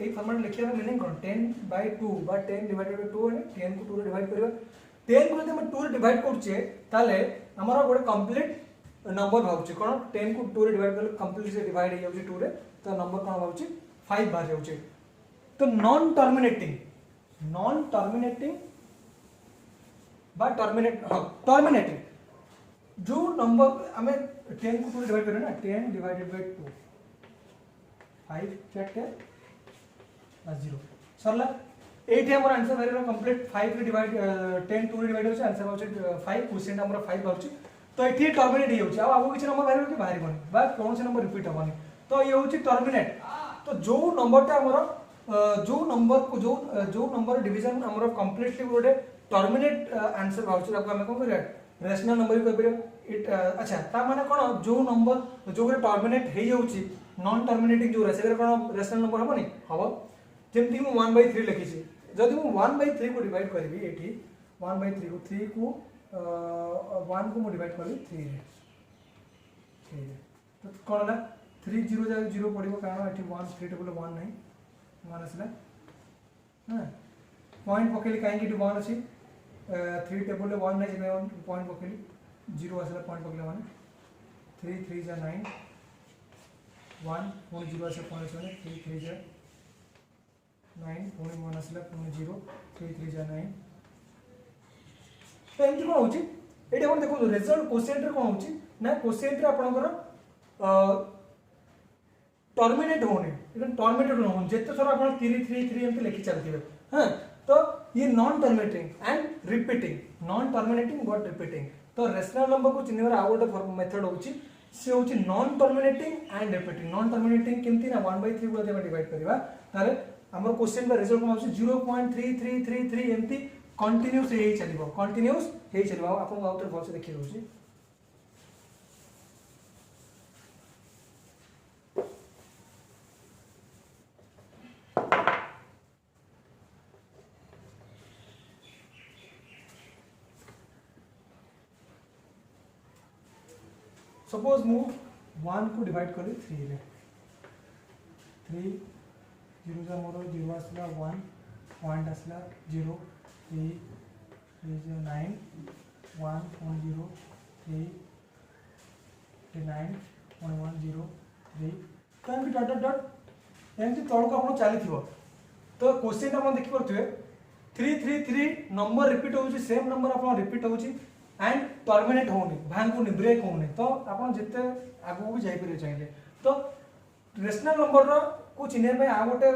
ए फॉर्मेट लिखिया मीनिंग कोन 10/2 बा 10 डिवाइडेड बाय 2 है 10 को 2 रे डिवाइड करबा 10 को जदि हम 2 रे डिवाइड करछे ताले हमरा गोटे कंप्लीट नंबर भावछि कोन 10 को 2 रे डिवाइड करले कंप्लीट से डिवाइड हो जाउछि 2 रे तो नंबर कौन बाहर 5 बाहर जाऊँ। तो नॉन टर्मिनेटिंग बा टर्मिनेटिंग जो नंबर आम 10 को 2 डिवाइड करें ना 10 डिवाइडेड बाय 2 5 चेक 0 सरला एठी हमर आंसर बाहर कंप्लीट 5 रे डिवाइड 10 2 रे डिवाइड होछ आंसर होछ 5 क्वेश्चन हमर 5 होछ। तो एठी टर्मिनेट हे होछ आ किछ नंबर बाहर कि बाहर बने बा कौन से नंबर रिपीट होबनी। तो ये होछ टर्मिनेट। तो जो नंबरटा हमर जो नंबर डिवीजन हमर कंप्लीटली गोटे टर्मिनेट आंसर बाउछ ताको हम कोन करिया रेशनल नंबर भी करिया इट अच्छा ता माने कोन जो नंबर जो टर्मिनेट हे जाउची नॉन टर्मिनेटिंग जो रेसे कोन रेशनल नंबर होबनी हबो। जेमती मु 1/3 लिखी छी जदि मु 1/3 को डिवाइड करबी एठी 1/3 को 3 को 1 को मु डिवाइड करबी 3 रे तो कोन ना 3 0 जा 0 पड़िबो कारण एठी 1 3 टेबल 1 नहीं 1 असला हां पॉइंट पकेली काहे कि 1 अछि 3 टेबल 1 नहीं जे पॉइंट पकेली 0 असला पॉइंट पकेली माने 3 3 जा 9 1 पुणी 0 असला पॉइंट 3 3 जा 9 पुणी 1 असला पुणी 0 3 3 जा 9 तो एमती कोन होची एठी आपण देखो रिजल्ट क्वोशिएंट रे कोन होची ना क्वोशिएंट रे आपनकर टर्मिनेट होने इधर टर्मिनेट होने जितने थोड़ा अपन 3 3 3 एमती लिखि चलथिबे हां। तो ये non terminating and repeating non terminating but repeating. तो रेशनल नंबर को चिन्हवर आ गोटे मेथड होची से होची non terminating and repeating. Non terminating केमती ना 1/3 को जब डिवाइड करबा तारे हमर क्वेश्चन का रिजल्ट कोन होची 0.3333 एमती कंटीन्यूअस हे चलिबो आपन आउटर बहुत से देखि होची। सपोज मु 1 को डिवाइड करी 3 रे 3 0 जा मोर 0 आसला 1 पॉइंट आसला 0 3 3 जा 9 1.0 3 9 1.0 3 तो एमती डॉट डॉट डॉट एमती तळ को आपण चली थिबो। तो क्वेश्चन आपण देखि परथुए 333 नंबर रिपीट होउची सेम नंबर आपण रिपीट होउची एंड टर्मिनेट होनी भांगुनी ब्रेक होनी। तो आपण जिते आगु भी जाई परियो चाहिए। तो रेशनल नंबर रो को चिन्हे पे आ गोटे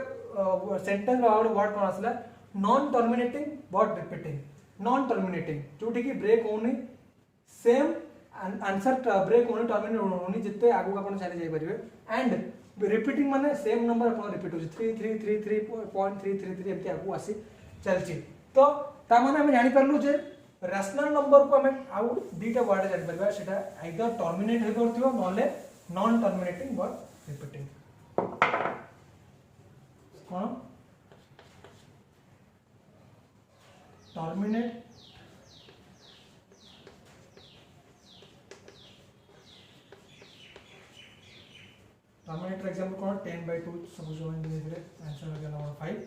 सेंटेंस रो वर्ड कोन आसला non terminating but repeating. Non terminating जोठी की ब्रेक होनी सेम आंसर ब्रेक होनी टर्मिनेट होनी जिते आगु आपण चली जाई परियो एंड रिपीटिंग माने सेम नंबर आपण रिपीट होची 3333.333 एमती आगु आसी चलची। तो ता माने हम जानि परलु जे रेशनल नंबर को हमें आउ दीटा वर्ड जानि परबा सेटा आइदर टर्मिनेट हे करथियो नले नॉन टर्मिनेटिंग बट रिपीटिंग कोन टर्मिनेट एग्जांपल कोन 10/2 सपोज वन धीरे आंसर हो गला 5।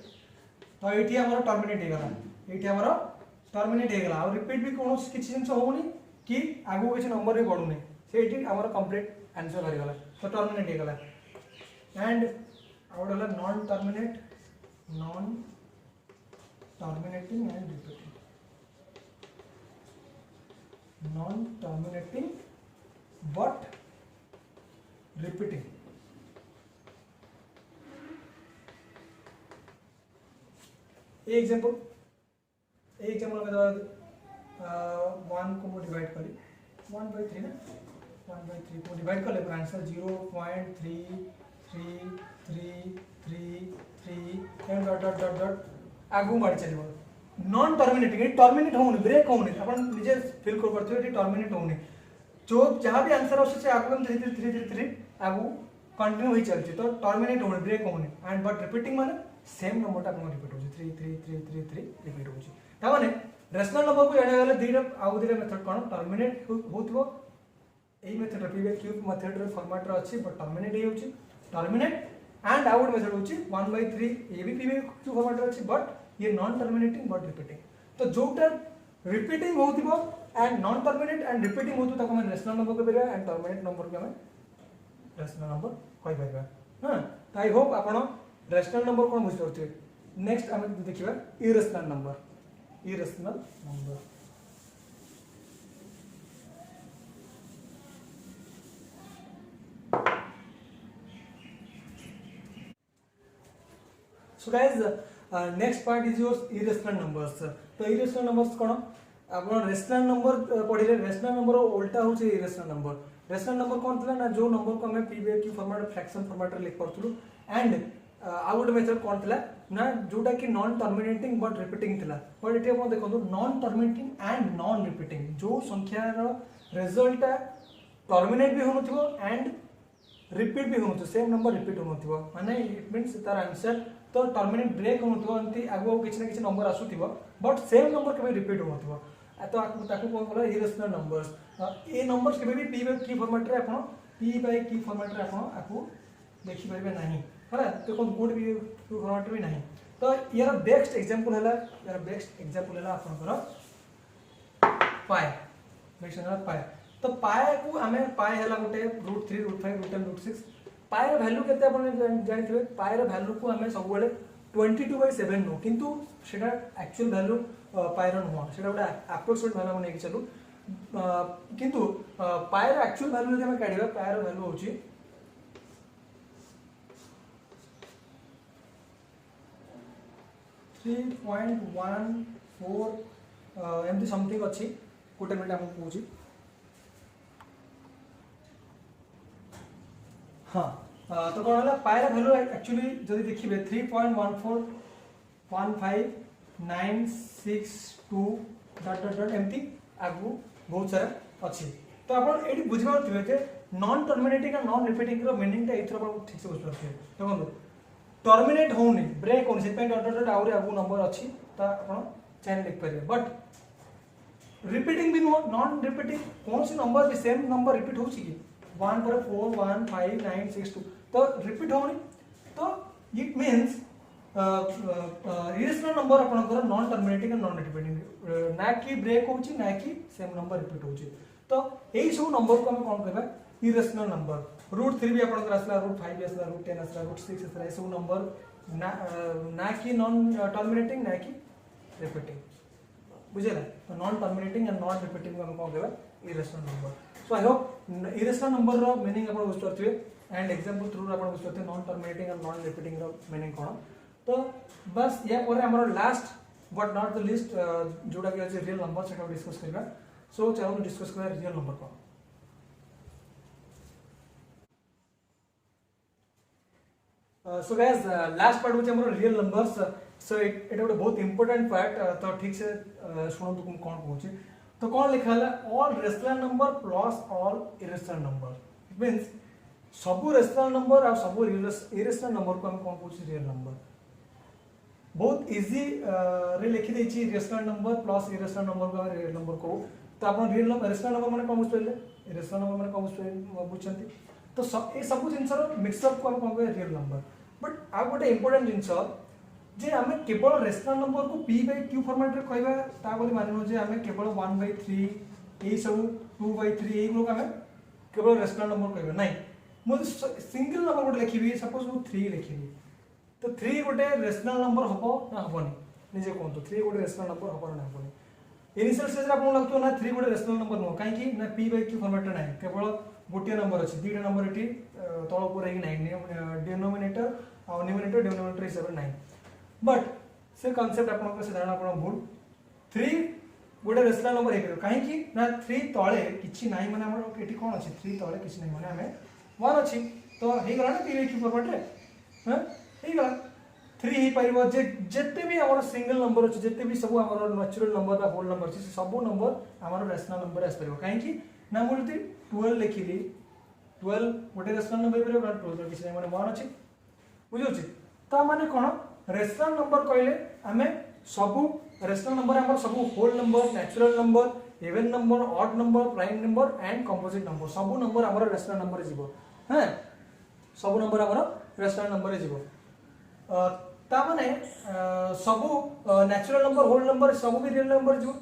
तो एठी हमर टर्मिनेट हे गला एठी हमर टर्मिनेट हे गला और रिपीट भी कोनो किछि जिंस होउनी कि आगु किछि नंबर भी बढ़ुनी सेठी हमर कंप्लीट आंसर हो गला। तो टर्मिनेट हे गला एंड आउट होला non terminating and repeating non terminating but repeating. Example में 1 को डिवाइड करी 1/3 ना 1/3 को डिवाइड कर ले answer 0.3333 and dot dot dot dot आगु मार चलिबो। नॉन टर्मिनेटिंग टर्मिनेट होउनी ब्रेक होउनी अपन निजे फील कर परथि एटी टर्मिनेट होउनी जो जहां भी आंसर आसे आगु हम 3333 आगु कंटिन्यू होई चलछि। तो टर्मिनेट होउनी ब्रेक होउनी एंड बट रिपीटिंग माने सेम नंबर ता रिपीट होछि 3333 रिपीट होछि। ता माने रेशनल नंबर को जाने वाले दीटा आउ दीटा मेथड कोन टर्मिनेट होतबो एई मेथड पीवी क्यूब मेथड रे फॉर्मेट रे अछि बट टर्मिनेट हे होछि टर्मिनेट एंड आउट मेथड होछि 1/3 ए भी पीवी क्यूब फॉर्मेट रे अछि बट ये नॉन टर्मिनेटिंग बट रिपीटिंग। तो जोटा रिपीटिंग होतबो and non terminate and repeating होतु ताको हम रेशनल नंबर को बेरा एंड टर्मिनेट नंबर को हम रेशनल नंबर कहि परबा। हाँ तो आई होप आपण रेशनल नंबर कौन बुझी पारे। नेक्स्ट आम देखा irrational number. Irrational number so guys next part is your irrational numbers. तो इरेशनल नंबर्स कौन आप रेशनल नंबर पढ़े रेशनल नंबर उल्टा हूँ इरेशनल नंबर। रेशनल नंबर कौन था ना जो नंबर को हमें P by Q format fraction format लिख पार्थुलु एंड आउ गोटे मेथड कौन था ना जोटा कि नॉन टर्मिनेटिंग बट रिपीटिंग थिला। बट ये आप देखो non terminating and non repeating जो संख्यार रिजल्ट टर्मिनेट भी होनुथिबो एंड रिपीट भी होनुथिबो सेम नंबर रिपीट होनुथिबो माने इट मींस तार आंसर तो टर्मिनेट ब्रेक होनुथिबो एंती आगो किछ ना किछ नंबर आसुथिबो बट सेम नंबर केबे रिपीट होनुथिबो तो ताकू कोन बोला इरेशनल नंबर्स। ए नंबर्स केबे भी पी बाय क्यू फॉर्मेट रे आपण पी बाय क्यू फॉर्मेट रे आपण आकू देखि परिबे नाही हला तो कोन गुड भी क्यू फॉर्मेट भी नाही। तो यार बेस्ट एग्जांपल हला यार बेस्ट एग्जांपल हला आपण करो पाई बेस्ट हला पाई। तो पाई को हमें पाई हला गोटे √3 √5 √10 √6 पाई रो वैल्यू केते आपण जानिथिबे पाई रो वैल्यू को हमें सब बेले 22/7 नो किंतु सेटा एक्चुअल वैल्यू पाई रो नो सेटा गोटे अप्रोक्सीमेट वैल्यू हम नेकी चलू किंतु पाई रो एक्चुअल वैल्यू जदि हम काढिबा पाई रो वैल्यू होची 3.14 एमती समथिंग अच्छी गोटे मिनट आमको कहूँ। हाँ तो कौन है पायर वैल्यू एक्चुअली जब देखिए 3.1415962 डट डट डट एमती आगु बहुत सारा अच्छी। तो आप ये बुझे नॉन टर्मिनेटिंग और नॉन रिपीटिंग मीनिंग एथर ठीक से बुझे देखो टर्मिनेट होनी ब्रेक होनी से डट डट आउरी आगु नंबर अच्छी तो आप चैन लिख पारे बट रिपीटिंग भी नुह नॉन रिपीटिंग कौन सी नंबर भी सेम नंबर रिपीट हो 1 पर 4 1 5 9 6 2 तो रिपीट होनी तो इट मीन्स इरेशनल नंबर आपनकर नॉन टर्मिनेटिंग नॉन रिपीटिंग ना कि ब्रेक होची ना कि सेम नंबर रिपीट होची। तो यही सब नंबर को हम कौन कहबा इरेशनल नंबर। √3 भी आपनकर आसला √5 भी आसला √10 आसला √6 आसला ये सब नंबर ना कि नॉन टर्मिनेटिंग ना कि रिपीटिंग बुझेला। तो non terminating and non repeating को हम कौन कहबा irrational number. So I hope irrational number रो मीनिंग आपण बुझ पारथिबे एंड एग्जांपल थ्रू आपण बुझ पारथिबे non terminating and non repeating रो मीनिंग कोन। तो बस या पर हमर last but not the list जोडा के अछि रियल नंबर सेटा डिस्कस करबा। सो चलो डिस्कस करबा रियल नंबर को। सो गाइस लास्ट पार्ट होचे हमर रियल नंबर्स। सो एटा गोटे बहुत इंपोर्टेंट पार्ट तो ठीक से सुनो तो कोन कहूची। तो कौन लिखा है all rational number plus all irrational number it means सब रेशनल नंबर और सब इरेशनल नंबर को हम कौन कहूँ रियल नंबर। बहुत इजी रे लिखी देछि rational number plus irrational number को रियल नंबर को। तो आप रियल नंबर रेशनल नंबर माने कौन बुझले इरेशनल नंबर माने कौन बुझछंती। तो सब ए सब जिनसर मिक्सअप को हम कौन कहे रियल नंबर। बट आ गोटे इंपोर्टेंट जिनस जे आमे केवल रेशनल नंबर को p बाय q फॉर्मेट रे कहबा ता बोली मानिनो जे आमे केवल 1/3 ए सब 2/3 ए लोग आमे केवल रेशनल नंबर कहबा नहीं मो सिंगल नंबर गोटे लिखिबी सपोज मु 3 लिखिबी तो 3 गोटे रेशनल नंबर हबो ना हबोनी निजे कोन तो 3 गोटे रेशनल नंबर हबो ना हबोनी। इनिशियल स्टेज रे आपन लागतो ना 3 गोटे रेशनल नंबर नो काहे कि ना p बाय q फॉर्मेट रे नाही केवल गोटे नंबर अछि दुईटा नंबर एटी तळ ऊपर हे नाही डिनोमिनेटर और न्यूमरेटर डिनोमिनेटर हिसाब रे नाही बट से कांसेप्ट आपन से धारणा आपन भूल 3 गोटे रेशनल नंबर हे काहे कि ना 3 तळे किछि नाही माने हमर एटी कोन अछि 3 तळे किछि नाही माने हमें 1 अछि तो हे गला ना p बाय q फॉर्मेट रे हां हे गला 3 ही पाइबो जे जत्ते भी हमर सिंगल नंबर अछि जत्ते भी सब हमर नेचुरल नंबर बा होल नंबर अछि सब नंबर हमर रेशनल नंबर आस परिबो काहे कि ना मुलती 12 लिखिली 12 गोटे रेशनल नंबर परिबो 12 किछि नाही माने 1 अछि बुझौछि। ता माने कोन रेशनल नंबर कहले आमे सब रेशनल नंबर हमर सब whole number natural number even number odd number prime number and composite number सब नंबर हमर रेशनल नंबर जीवो हैं सब नंबर हमर रेशनल नंबर जीवो। ता माने सब नेचुरल नंबर होल नंबर सब भी रियल नंबर जीवो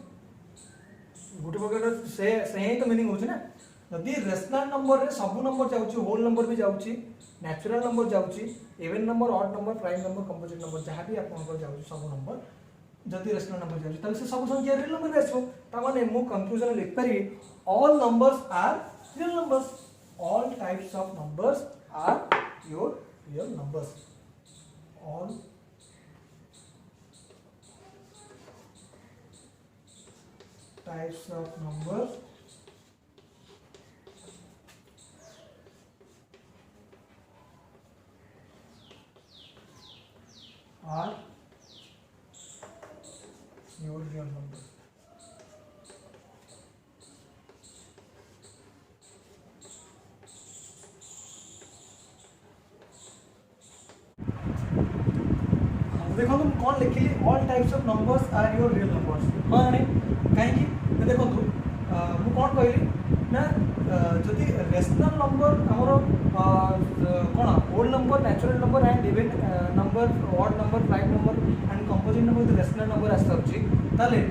गोटे प्रकार से ही तो मीनिंग होछि ना जदि रेशनल नंबर रे सब नंबर जाउची होल नंबर भी जाउची नेचुरल नंबर जाउची even number odd number prime number composite number जहाँ भी आपन जाउची सब नंबर जदि रेशनल नंबर जाउची तले से सब संख्या रियल नंबर भी आसो ता माने मु कंक्लूजन लिख पारि all numbers are real numbers all types of numbers are your real numbers all types of numbers are your real numbers देखो तुम कौन लिखिली all types of numbers are your real numbers हाँ नहीं कहीं देखो मु कौन कहली ना जदि रेशनल नंबर हमरो कौन whole number natural number and even number odd number prime number and composite number rational number आसछि ताले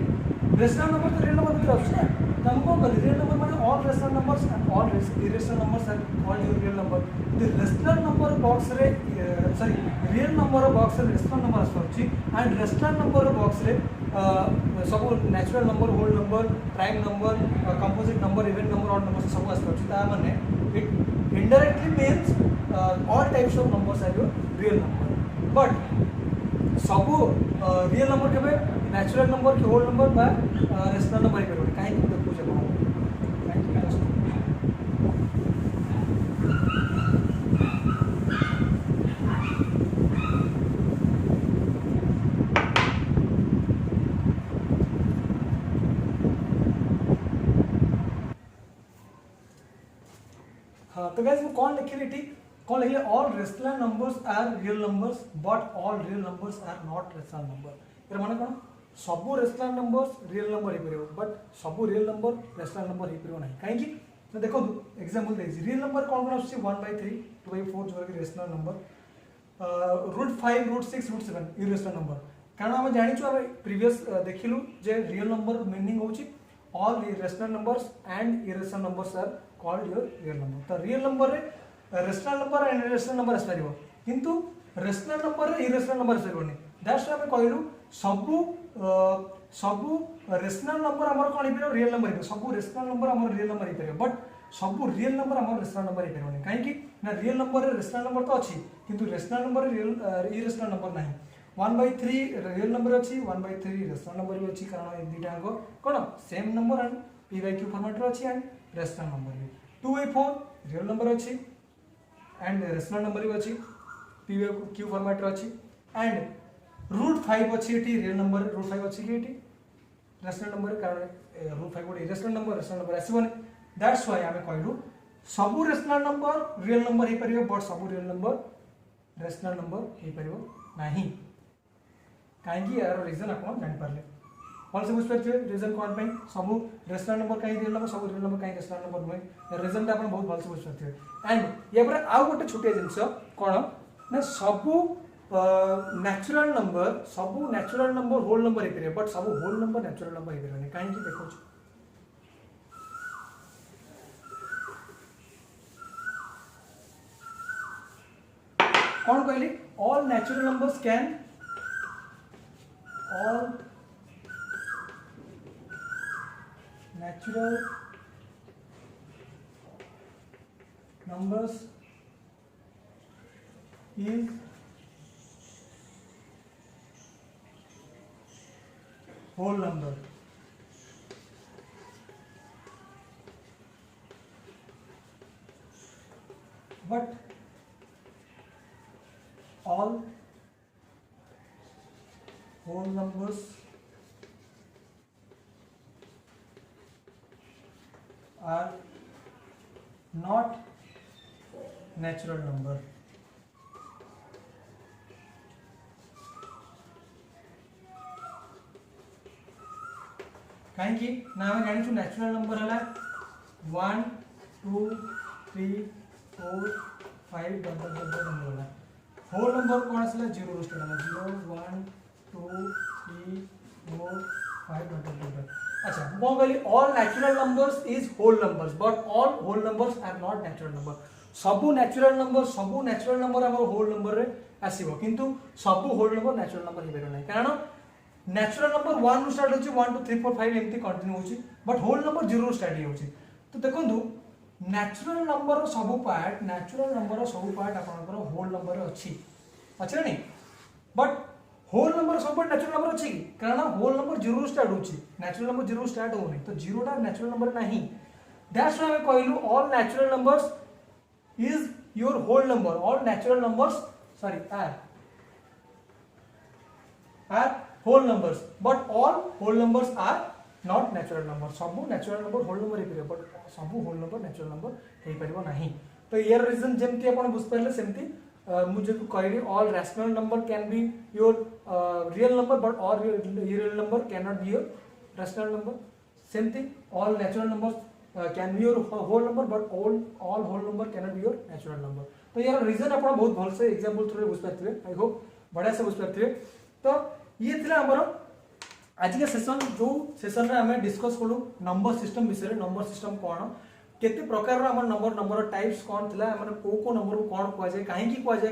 रेशनल नंबर तो रियल नंबर भितर आछी ना तो हम कौन कहली रियल नंबर माने all rational numbers and all irrational numbers are called your real number the rational number box रे सॉरी रियल नंबर बॉक्स रे रेशनल नंबर आसछि एंड रेशनल नंबर बॉक्स रे सब natural number whole number prime number composite number even number odd number सब आसछि ता माने it indirectly means all types of numbers are your real number but सब real number केबे natural number कि whole number बा रेशनल नंबर ही करबे काहे कि देखु जे हाँ तो गाइस वो कौन लिखे ठीक कौन लिखे all rational numbers are real numbers but all real numbers are not rational number यार माने कौन सब रेशनल नंबर्स रियल नंबर ही परियो बट सब रियल नंबर रेशनल नंबर ही परियो नहीं काहे कि तो देखो एग्जांपल दे रियल नंबर कौन कौन आछी 1/3 2/4 जो कि रेशनल नंबर √5 √6 √7 इरेशनल नंबर कारण हम जानि छु हम प्रीवियस देखिलु जे रियल नंबर मीनिंग होची all rational numbers and irrational numbers are called your real number तो real number रे rational number and irrational number आसपारिबो किंतु rational number रे irrational number आसपारिबोनी दैट्स हम कहलु सबु rational number हमर कोन हिपिरो real number हिपिरो सबु rational number हमर real number हिपिरो बट सबु real number हमर rational number हिपिरोनी काहे कि ना real number रे rational number तो अछि किंतु rational number रे irrational number नाही 1/3 रियल नंबर अच्छी 1/3 रेशनल नंबर भी अच्छी कारण ए दुटा अंक कोन same number and p/q format रो अच्छी एंड रेशनल नंबर भी 2/4 रियल नंबर अच्छी एंड रेशनल नंबर भी अच्छी p/q फॉर्मेट रो अच्छी एंड √5 अच्छी एटी रियल नंबर √5 अच्छी कि एटी रेशनल नंबर कारण √5 गोटे इरेशनल नंबर आसीबोनी दैट्स व्हाई हमें कहलु सब रेशनल नंबर रियल नंबर हे परिबो बट सब रियल नंबर रेशनल नंबर हे परिबो नाही कहीं यार रीजन आप जान पारे भल से बुझे रीजन कौन पे सब रेशनल नंबर कहीं रियल नंबर सब रियल नंबर कहीं रेशनल नंबर नुहे रीजन आप बहुत भल से बुझे एंड या पर आउ गोटे छोटिया जिनस कौन ना सब नेचुरल नंबर होल नंबर हो पारे बट सब होल नंबर नेचुरल नंबर हो पारे कहीं देखो कौन कहली all natural numbers can all natural numbers is whole number but all whole numbers are not natural number कहीं ना हम जानी नेचुरल नंबर है 1 2 3 4 5 नंबर होल नंबर कौन आसला 0 स्टार्ट 0 1 2 3 4 5 नंबर अच्छा मैं कहली all natural numbers is whole numbers but all whole numbers are not natural number सबू नेचुरल नंबर आम होल नंबर रे आसीबो किंतु सबू होल नंबर नेचुरल नंबर ही बेरो नै कारण नेचुरल नंबर 1 रू स्टार्ट होची 1 2 3 4 5 एमती कंटिन्यू होची बट होल नंबर 0 रू स्टार्ट होची तो देखंतु नेचुरल नंबर सबू पार्ट आपनकर होल नंबर अछि अच्छा नहीं बट होल नंबर सब नेचुरल नंबर अच्छी कारण होल नंबर 0 स्टार्ट होची नेचुरल नंबर 0 स्टार्ट होनी तो 0 टा नेचुरल नंबर नहीं दैट्स व्हाई वी कहलु all natural numbers is your whole number all natural numbers sorry are whole numbers but all whole numbers are not natural number सबू natural number whole number hey but सबू whole number natural number हे परिबो नहीं तो यार reason जेमती आपण बुझ पाइले सेमती मुझे कहली all rational number can be your real number but all real number can not be your rational number सेमती all natural number can be your whole number but all whole number can not be your natural number तो यार reason आप बहुत भल से example through बुझ पाथे I hope बढ़िया से बुझ पाथे तो ये थिला हमर आज के सेशन जो सेशन रे हमें डिस्कस करू नंबर सिस्टम विषय नंबर सिस्टम कौन केते प्रकार हमर नंबर टाइप्स कौन थिला माने को नंबर को कौन कुआ जाय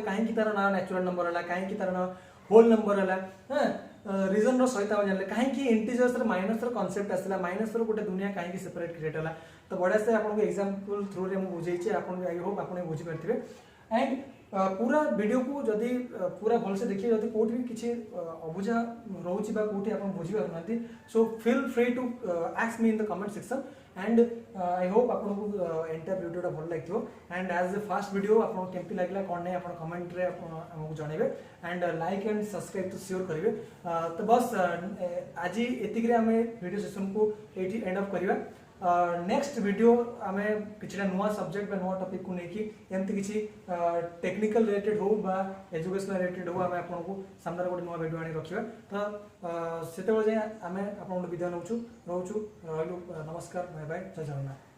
काहे की तार ना नेचुरल नंबर हला काहे की तार ना होल नंबर हला हां रीजन रो सहित हम जानले काहे की इंटीजर्स रे माइनस रो कांसेप्ट आसला माइनस रो गोटे दुनिया काहे की सेपरेट क्रिएट हला तो बढ़िया से आपन को एग्जांपल थ्रू रे हम बुझाई छी आपन आई होप आपन बुझी पारथिबे एंड पूरा वीडियो को जदि पूरा भल से देखिए जदि कोठी किछि अबुझा रहउछि बा कोठी आपन बुझी पारनांती so feel free to ask me in the comment section and I hope आपन को एंटायर वीडियोटा भल लागथिबो and as a first video आपन केमति लागला कोन नै आपन कमेंट रे आपन हमकु जणेबे एंड लाइक एंड सब्सक्राइब तो श्योर करिवे तो बस आज एतिकरे हमें वीडियो सेशन को एटी एंड ऑफ करिवा नेक्स्ट वीडियो आम किसी नुआ सब्जेक्ट नुआ टॉपिक को लेकिन एमती किसी टेक्निकल रिलेटेड हो बा एजुकेशनल रिलेटेड हो आम आपको सामने गोटे नुआ वीडियो आनी रखा तो से जाए आम आप विदाय नौचु रोचु रही नमस्कार बाय बाय जय जगन्नाथ।